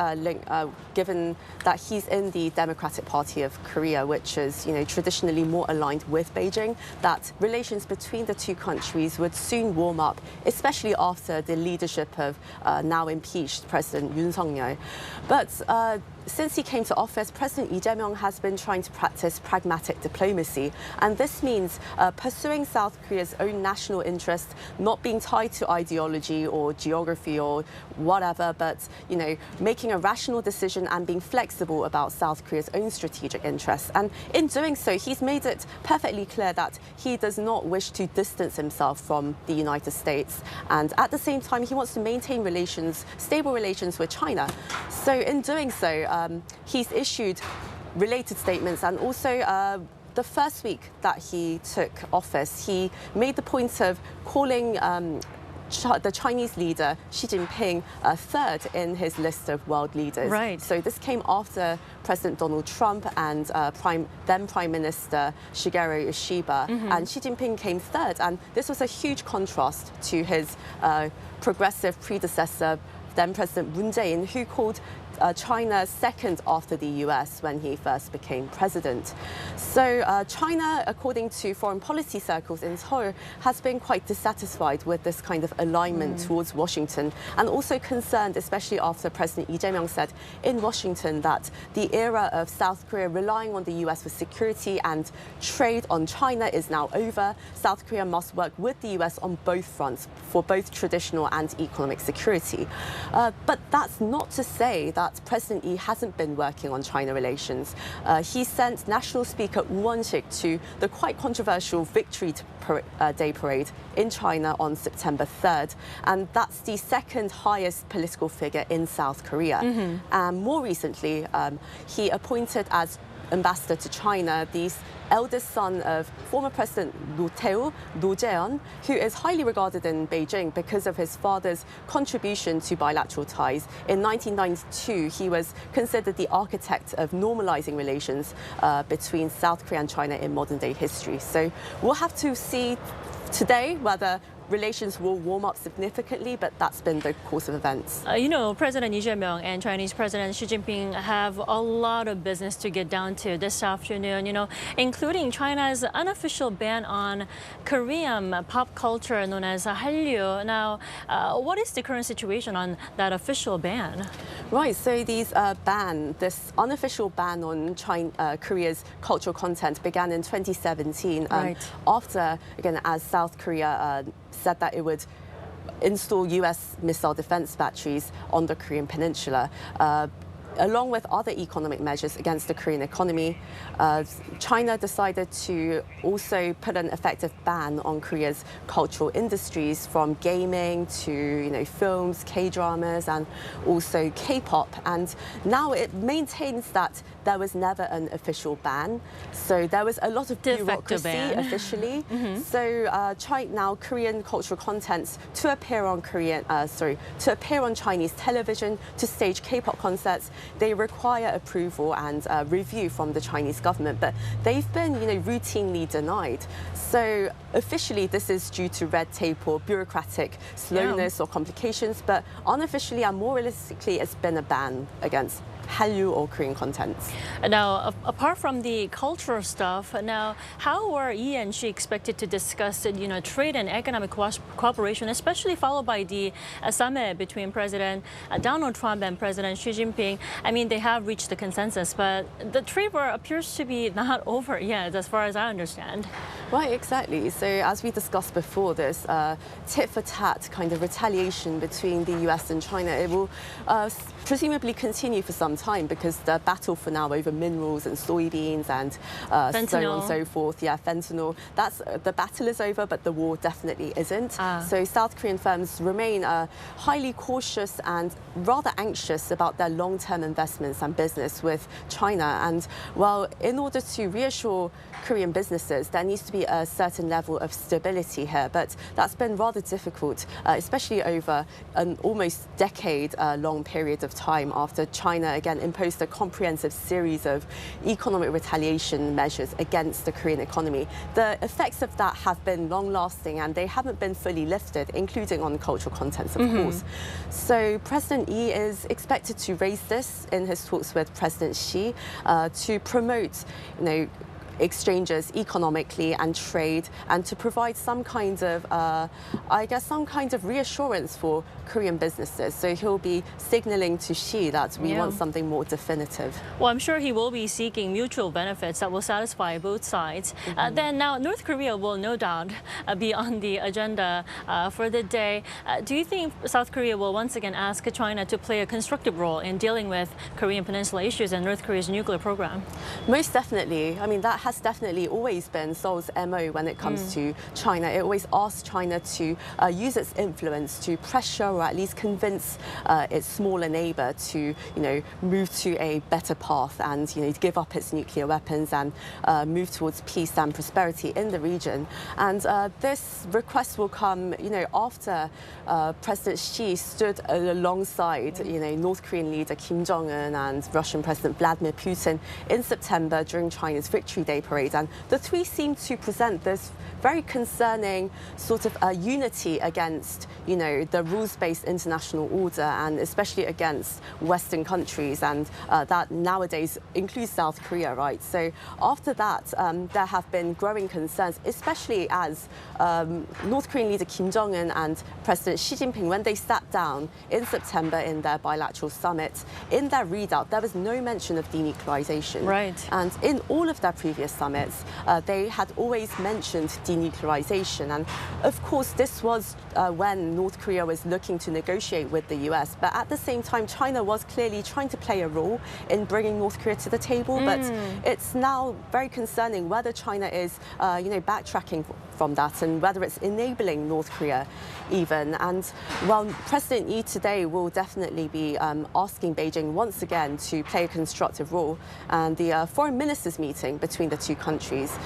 given that he's in the Democratic Party of Korea, which is traditionally more aligned with Beijing, that relations between the two countries would soon warm up, especially after the leadership of now impeached President Yoon Suk-yeol. But since he came to office, President Lee Jae-myung has been trying to practice pragmatic diplomacy. And this means pursuing South Korea's own national interest, not being tied to ideology or geography or whatever, but, making a rational decision and being flexible about South Korea's own strategic interests. And in doing so, he's made it perfectly clear that he does not wish to distance himself from the United States. And at the same time, he wants to maintain stable relations with China. So in doing so, he's issued related statements, and also the first week that he took office, he made the point of calling the Chinese leader Xi Jinping third in his list of world leaders. Right. So this came after President Donald Trump and then Prime Minister Shigeru Ishiba, and Xi Jinping came third. And this was a huge contrast to his progressive predecessor, then President Moon Jae-in, who called China second after the US when he first became president. So China, according to foreign policy circles in Seoul, has been quite dissatisfied with this kind of alignment towards Washington, and also concerned, especially after President Lee Jae-myung said in Washington that the era of South Korea relying on the US for security and trade on China is now over. South Korea must work with the US on both fronts for both traditional and economic security. But that's not to say that President Lee hasn't been working on China relations. He sent National Speaker Woo Won-sik to the quite controversial Victory Day parade in China on September 3rd. And that's the second highest political figure in South Korea. And more recently, he appointed as ambassador to China the eldest son of former President Roh Jae-on, who is highly regarded in Beijing because of his father's contribution to bilateral ties. In 1992, he was considered the architect of normalizing relations between South Korea and China in modern-day history. So we'll have to see today whether relations will warm up significantly, but that's been the course of events. President Lee Jae-myung and Chinese President Xi Jinping have a lot of business to get down to this afternoon, including China's unofficial ban on Korean pop culture known as Hallyu. Now, what is the current situation on that official ban? Right, so this unofficial ban on Korea's cultural content began in 2017 after, again, as South Korea said that it would install US missile defense batteries on the Korean Peninsula. Along with other economic measures against the Korean economy, China decided to also put an effective ban on Korea's cultural industries, from gaming to films, K-dramas, and also K-pop. And now it maintains that there was never an official ban, so there was a lot of bureaucracy officially. So now Korean cultural content to appear on Chinese television, to stage K-pop concerts, they require approval and review from the Chinese government, but they've been, routinely denied. So officially, this is due to red tape or bureaucratic slowness or complications, but unofficially and more realistically, it's been a ban against Hallyu or Korean content. Now, apart from the cultural stuff, now how are Yi and Xi expected to discuss, trade and economic cooperation, especially followed by the summit between President Donald Trump and President Xi Jinping? I mean, they have reached the consensus, but the trade war appears to be not over yet, as far as I understand. Right, exactly. So as we discussed before, this tit-for-tat kind of retaliation between the US and China, it will presumably continue for some time, because the battle for now over minerals and soybeans and so on and so forth, fentanyl, the battle is over, but the war definitely isn't. So South Korean firms remain highly cautious and rather anxious about their long-term investments and business with China. And well, in order to reassure Korean businesses, there needs to be a certain level of stability here, but that's been rather difficult, especially over an almost decade-long period of time after China again imposed a comprehensive series of economic retaliation measures against the Korean economy. The effects of that have been long-lasting, and they haven't been fully lifted, including on cultural contents, of course. So President Yi is expected to raise this in his talks with President Xi to promote, exchanges economically and trade, and to provide some kind of, some kind of reassurance for Korean businesses. So he'll be signaling to Xi that we want something more definitive. Well, I'm sure he will be seeking mutual benefits that will satisfy both sides. Then now North Korea will no doubt be on the agenda for the day. Do you think South Korea will once again ask China to play a constructive role in dealing with Korean Peninsula issues and North Korea's nuclear program? Most definitely. I mean, that has definitely always been Seoul's MO when it comes to China. It always asks China to use its influence to pressure or at least convince its smaller neighbour to, move to a better path and, give up its nuclear weapons and move towards peace and prosperity in the region. And this request will come, after President Xi stood alongside, North Korean leader Kim Jong-un and Russian President Vladimir Putin in September during China's Victory Day parade. And the three seem to present this very concerning sort of unity against, the rules-based international order, and especially against Western countries, and that nowadays includes South Korea, right? So after that, there have been growing concerns, especially as North Korean leader Kim Jong-un and President Xi Jinping, when they sat down in September in their bilateral summit, in their readout, there was no mention of denuclearization. Right. And in all of their previous summits, they had always mentioned denuclearization. And of course, this was when North Korea was looking to negotiate with the US. But at the same time, China was clearly trying to play a role in bringing North Korea to the table. But it's now very concerning whether China is, backtracking from that, and whether it's enabling North Korea even. And well, President Yi today will definitely be asking Beijing once again to play a constructive role. And the foreign ministers meeting between the two countries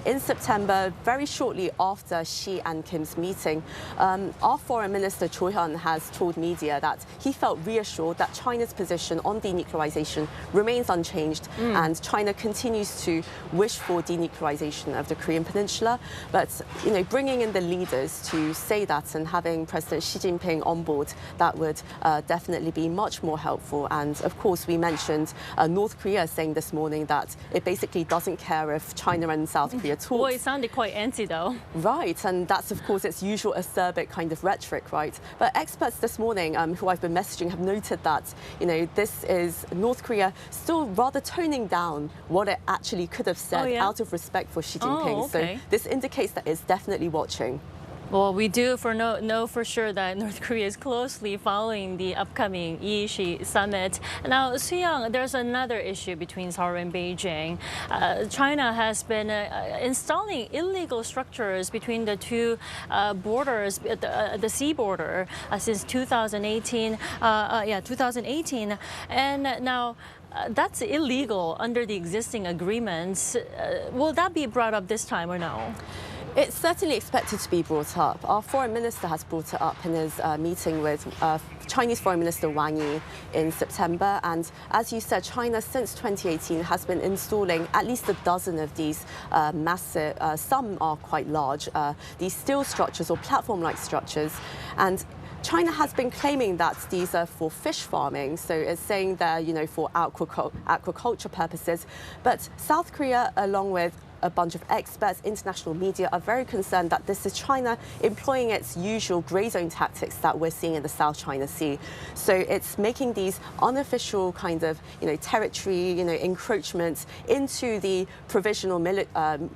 in September, very shortly after Xi and Kim's meeting, our foreign minister Cho Hyun has told media that he felt reassured that China's position on denuclearization remains unchanged, and China continues to wish for denuclearization of the Korean Peninsula. But bringing in the leaders to say that and having President Xi Jinping on board, that would definitely be much more helpful. And of course, we mentioned North Korea saying this morning that it basically doesn't care if China and South Korea talk. Well, it sounded quite antsy, though. Right, and that's of course its usual acerbic kind of rhetoric, right? But experts this morning, who I've been messaging, have noted that this is North Korea still rather toning down what it actually could have said out of respect for Xi Jinping. Okay. So this indicates that it's definitely watching. Well, we do know for sure that North Korea is closely following the upcoming Yi-Xi summit. Now, Soo-young, there's another issue between Seoul and Beijing. China has been installing illegal structures between the two borders, the sea border, since 2018. 2018, and now. That's illegal under the existing agreements. Will that be brought up this time or no? It's certainly expected to be brought up. Our foreign minister has brought it up in his meeting with Chinese Foreign Minister Wang Yi in September. And as you said, China since 2018 has been installing at least a dozen of these massive, some are quite large, these steel structures or platform-like structures. And China has been claiming that these are for fish farming, so it's saying they're, for aquaculture purposes. But South Korea, along with a bunch of experts, international media, are very concerned that this is China employing its usual grey zone tactics that we're seeing in the South China Sea. So it's making these unofficial kind of, territory, encroachments into the provisional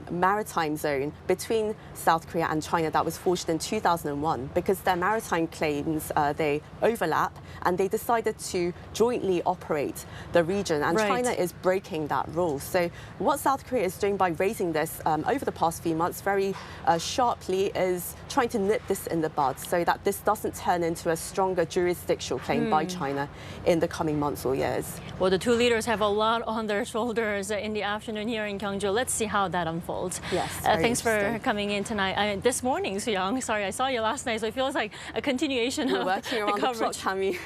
maritime zone between South Korea and China that was forged in 2001, because their maritime claims, they overlap, and they decided to jointly operate the region, and China is breaking that rule. So what South Korea is doing by raising this over the past few months very sharply is trying to nip this in the bud so that this doesn't turn into a stronger jurisdictional claim by China in the coming months or years. Well, the two leaders have a lot on their shoulders in the afternoon here in Gyeongju. Let's see how that unfolds. Yes, thanks for coming in tonight. This morning, Soo-young, sorry, I saw you last night, so it feels like a continuation We're of working around the coverage. The clock, Tammy.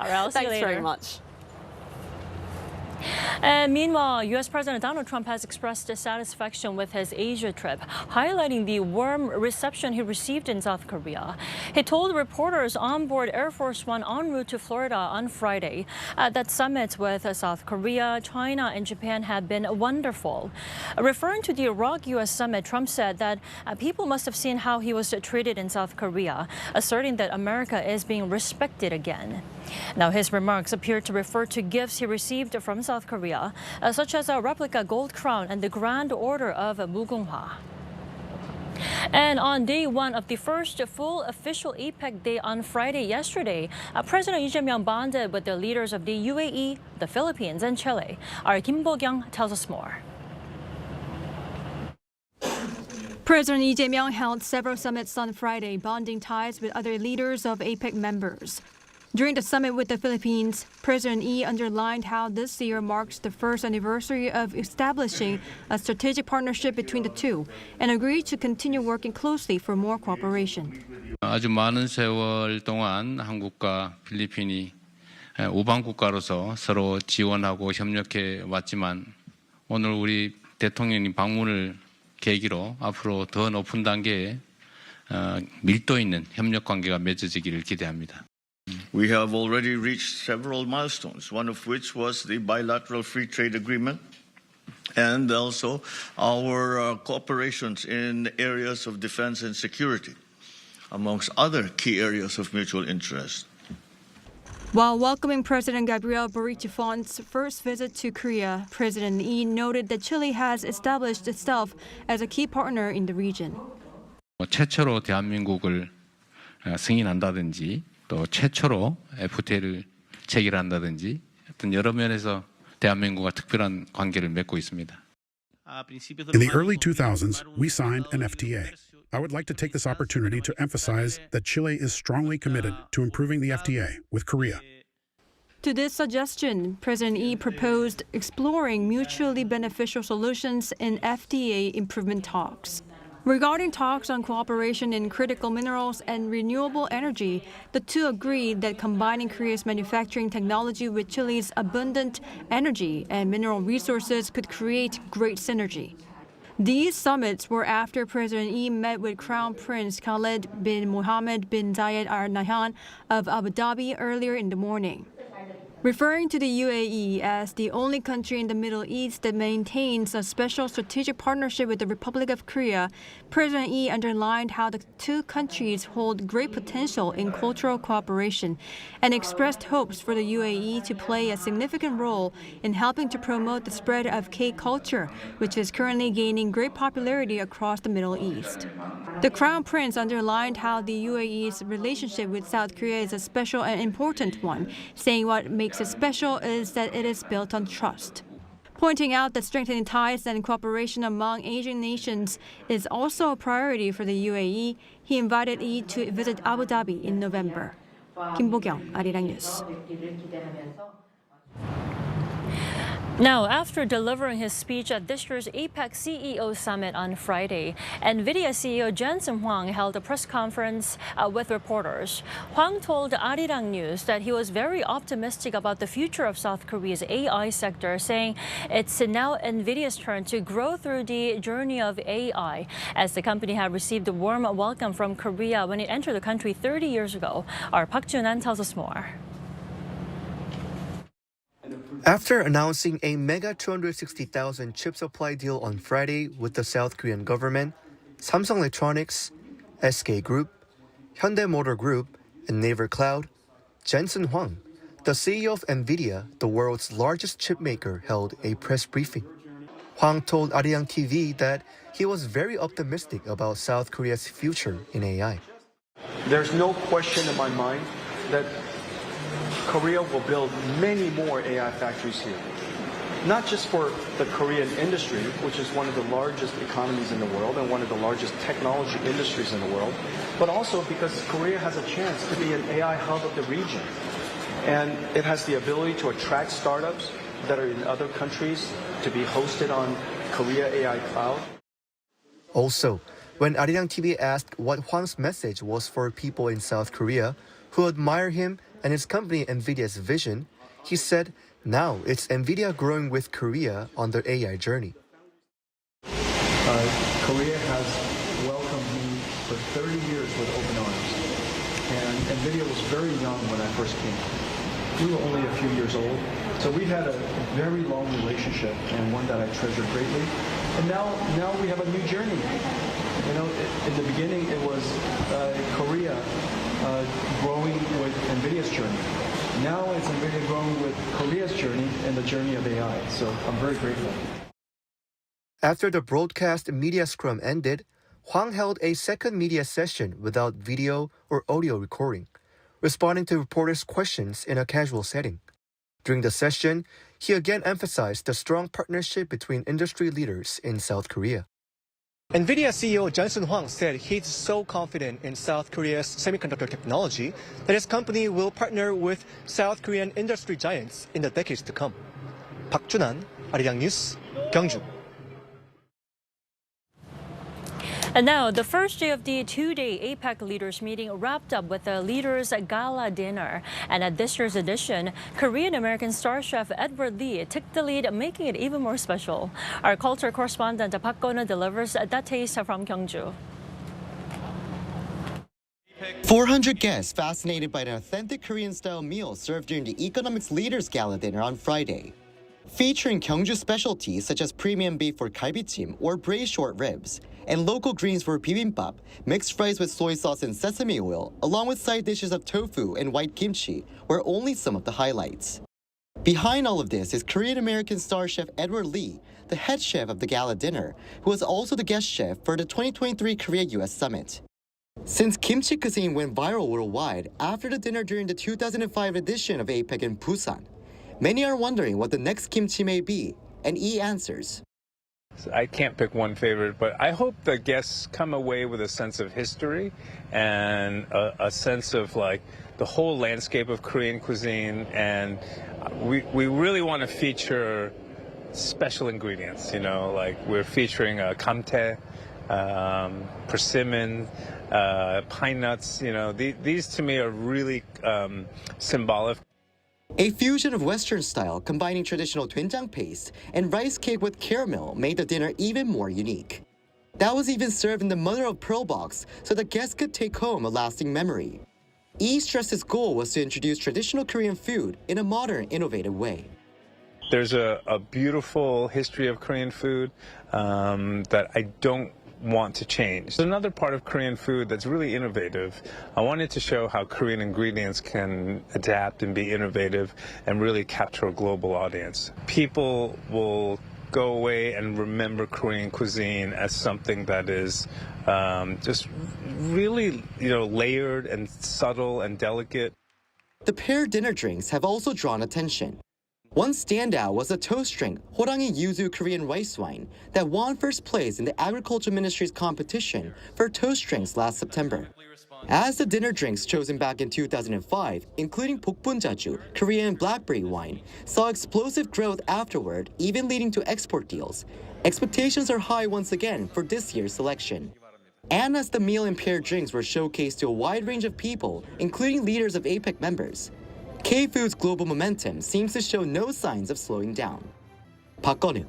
All right, I'll see you later. Thanks very much. And meanwhile, U.S. President Donald Trump has expressed dissatisfaction with his Asia trip, highlighting the warm reception he received in South Korea. He told reporters on board Air Force One en route to Florida on Friday that summits with South Korea, China, and Japan had been wonderful. Referring to the ROK-U.S. summit, Trump said that people must have seen how he was treated in South Korea, asserting that America is being respected again. Now, his remarks appear to refer to gifts he received from South Korea, such as a replica gold crown and the Grand Order of Mugunghwa. And on day one of the first full official APEC day on Friday yesterday, President Lee Jae-myung bonded with the leaders of the UAE, the Philippines, and Chile. Our Kim Bo-kyung tells us more. President Lee Jae-myung held several summits on Friday, bonding ties with other leaders of APEC members. During the summit with the Philippines, President Lee underlined how this year marks the first anniversary of establishing a strategic partnership between the two and agreed to continue working closely for more cooperation. 아주 많은 세월 동안 한국과 필리핀이 우방 국가로서 서로 지원하고 협력해 왔지만 오늘 우리 대통령님 방문을 계기로 앞으로 더 높은 단계의 밀도 있는 협력 관계가 맺어지기를 기대합니다. We have already reached several milestones, one of which was the bilateral free trade agreement and also our cooperations in areas of defense and security, amongst other key areas of mutual interest. While welcoming President Gabriel Boric Font's first visit to Korea, President Lee noted that Chile has established itself as a key partner in the region. 최초로 대한민국을 승인한다든지 또 최초로 FTA를 체결한다든지 어떤 여러 면에서 대한민국과 특별한 관계를 맺고 있습니다. In the early 2000s, we signed an FTA. I would like to take this opportunity to emphasize that Chile is strongly committed to improving the FTA with Korea. To this suggestion, President Lee proposed exploring mutually beneficial solutions in FTA improvement talks. Regarding talks on cooperation in critical minerals and renewable energy, the two agreed that combining Korea's manufacturing technology with Chile's abundant energy and mineral resources could create great synergy. These summits were after President Yi met with Crown Prince Khaled bin Mohammed bin Zayed Al Nahyan of Abu Dhabi earlier in the morning. Referring to the UAE as the only country in the Middle East that maintains a special strategic partnership with the Republic of Korea, President Yi underlined how the two countries hold great potential in cultural cooperation and expressed hopes for the UAE to play a significant role in helping to promote the spread of K-culture, which is currently gaining great popularity across the Middle East. The Crown Prince underlined how the UAE's relationship with South Korea is a special and important one, saying what makes it special is that it is built on trust. Pointing out that strengthening ties and cooperation among Asian nations is also a priority for the UAE, he invited Yi to visit Abu Dhabi in November. 김보경, Arirang News. Now, after delivering his speech at this year's APEC CEO Summit on Friday, NVIDIA CEO Jensen Huang held a press conference with reporters. Huang told Arirang News that he was very optimistic about the future of South Korea's AI sector, saying it's now NVIDIA's turn to grow through the journey of AI, as the company had received a warm welcome from Korea when it entered the country 30 years ago. Our Park Jun-an tells us more. After announcing a mega 260,000 chip supply deal on Friday with the South Korean government, Samsung Electronics, SK Group, Hyundai Motor Group, and Naver Cloud, Jensen Huang, the CEO of NVIDIA, the world's largest chip maker, held a press briefing. Huang told Arirang TV that he was very optimistic about South Korea's future in AI. There's no question in my mind that Korea will build many more AI factories here. Not just for the Korean industry, which is one of the largest economies in the world and one of the largest technology industries in the world, but also because Korea has a chance to be an AI hub of the region. And it has the ability to attract startups that are in other countries to be hosted on Korea AI Cloud. Also, when Arirang TV asked what Huang's message was for people in South Korea who admire him and his company NVIDIA's vision, he said, now it's NVIDIA growing with Korea on their AI journey. Korea has welcomed me for 30 years with open arms. And NVIDIA was very young when I first came. We were only a few years old. So we've had a very long relationship and one that I treasure greatly. And now we have a new journey. You know, in the beginning it was Korea growing with NVIDIA's journey. Now it's NVIDIA growing with Korea's journey and the journey of AI. So I'm very grateful. After the broadcast media scrum ended, Huang held a second media session without video or audio recording, responding to reporters' questions in a casual setting. During the session, he again emphasized the strong partnership between industry leaders in South Korea. NVIDIA CEO Jensen Huang said he's so confident in South Korea's semiconductor technology that his company will partner with South Korean industry giants in the decades to come. Park Jun-an, Arirang News, Gyeongju. And now, the first day of the two-day APEC leaders meeting wrapped up with the leaders' Gala Dinner. And at this year's edition, Korean-American star chef Edward Lee took the lead, making it even more special. Our culture correspondent Park Go-na delivers that taste from Gyeongju. 400 guests fascinated by an authentic Korean-style meal served during the Economics Leaders Gala Dinner on Friday. Featuring Gyeongju specialties such as premium beef for galbichim or braised short ribs, and local greens for bibimbap, mixed fries with soy sauce and sesame oil, along with side dishes of tofu and white kimchi, were only some of the highlights. Behind all of this is Korean-American star chef Edward Lee, the head chef of the gala dinner, who was also the guest chef for the 2023 Korea-U.S. Summit. Since kimchi cuisine went viral worldwide after the dinner during the 2005 edition of APEC in Busan, many are wondering what the next kimchi may be, and Yi answers. I can't pick one favorite, but I hope the guests come away with a sense of history and a sense of like the whole landscape of Korean cuisine. And we really want to feature special ingredients, you know, like we're featuring gamte, persimmon, pine nuts, you know, these to me are really symbolic. A fusion of Western style combining traditional doenjang paste and rice cake with caramel made the dinner even more unique. That was even served in the mother-of-pearl box so the guests could take home a lasting memory. Yi stressed his goal was to introduce traditional Korean food in a modern, innovative way. There's a beautiful history of Korean food that I don't want to change. There's another part of Korean food that's really innovative. I wanted to show how Korean ingredients can adapt and be innovative and really capture a global audience. People will go away and remember Korean cuisine as something that is just really, layered and subtle and delicate. The paired dinner drinks have also drawn attention. One standout was the toast drink, Horangi Yuzu Korean rice wine, that won first place in the Agriculture Ministry's competition for toast drinks last September. As the dinner drinks chosen back in 2005, including Bokbunjaju, Korean blackberry wine, saw explosive growth afterward, even leading to export deals, expectations are high once again for this year's selection. And as the meal and paired drinks were showcased to a wide range of people, including leaders of APEC members, K-Food's global momentum seems to show no signs of slowing down. 박건우,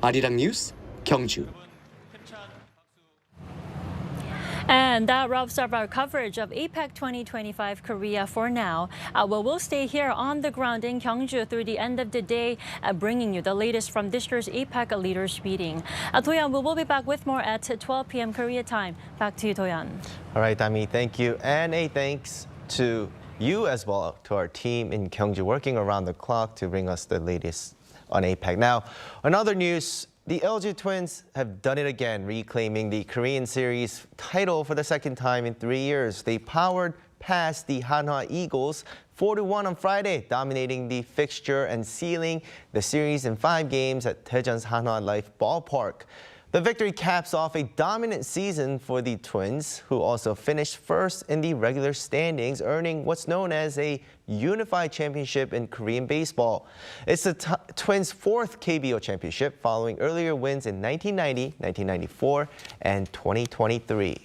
Arirang News, Gyeongju. And that wraps up our coverage of APEC 2025 Korea for now. We'll stay here on the ground in Gyeongju through the end of the day, bringing you the latest from this year's APEC leaders meeting. Doyan, we will be back with more at 12 p.m. Korea time. Back to you, Doyan. All right, Dami, thank you. And a thanks to you as well, to our team in Gyeongju working around the clock to bring us the latest on APEC. Now, on other news, the LG Twins have done it again, reclaiming the Korean Series title for the second time in 3 years. They powered past the Hanwha Eagles 4-1 on Friday, dominating the fixture and sealing the series in 5 games at Daejeon's Hanwha Life Ballpark. The victory caps off a dominant season for the Twins, who also finished first in the regular standings, earning what's known as a unified championship in Korean baseball. It's the Twins' 4th KBO championship, following earlier wins in 1990, 1994, and 2023.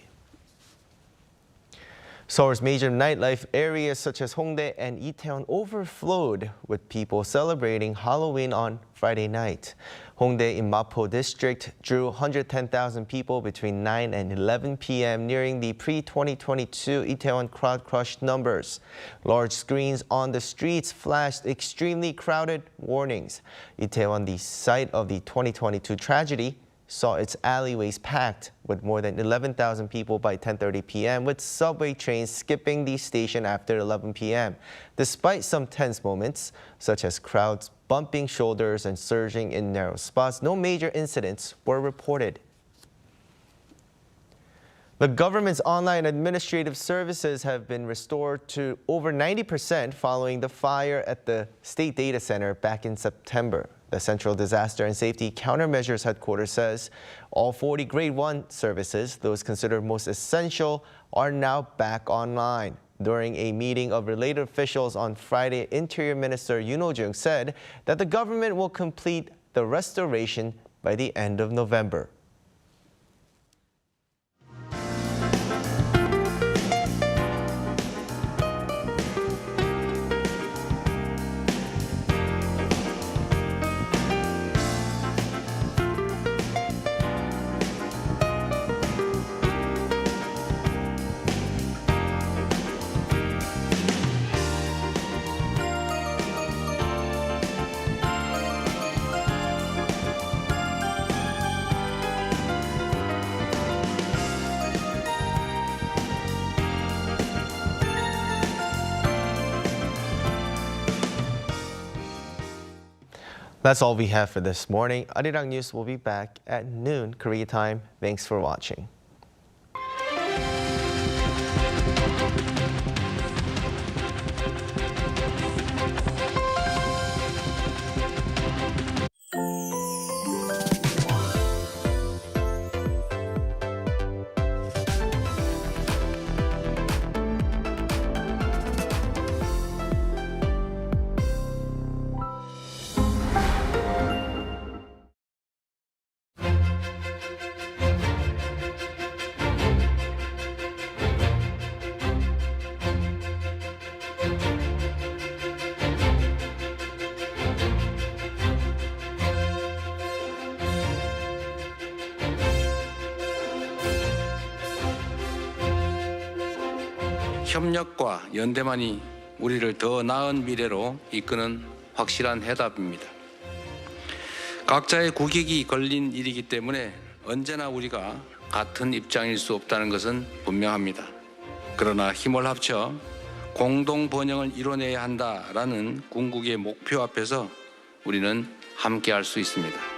Seoul's major nightlife areas such as Hongdae and Itaewon overflowed with people celebrating Halloween on Friday night. Hongdae in Mapo district drew 110,000 people between 9 and 11 p.m., nearing the pre-2022 Itaewon crowd crush numbers. Large screens on the streets flashed extremely crowded warnings. Itaewon, the site of the 2022 tragedy, saw its alleyways packed with more than 11,000 people by 10:30 p.m., with subway trains skipping the station after 11 p.m. Despite some tense moments, such as crowds bumping shoulders and surging in narrow spots, no major incidents were reported. The government's online administrative services have been restored to over 90% following the fire at the State Data Center back in September. The Central Disaster and Safety Countermeasures Headquarters says all 40 Grade 1 services, those considered most essential, are now back online. During a meeting of related officials on Friday, Interior Minister Yoon Ho-jung said that the government will complete the restoration by the end of November. That's all we have for this morning. Arirang News will be back at noon Korea time. Thanks for watching. 협력과 연대만이 우리를 더 나은 미래로 이끄는 확실한 해답입니다. 각자의 국익이 걸린 일이기 때문에 언제나 우리가 같은 입장일 수 없다는 것은 분명합니다. 그러나 힘을 합쳐 공동 번영을 이뤄내야 한다라는 궁극의 목표 앞에서 우리는 함께할 수 있습니다.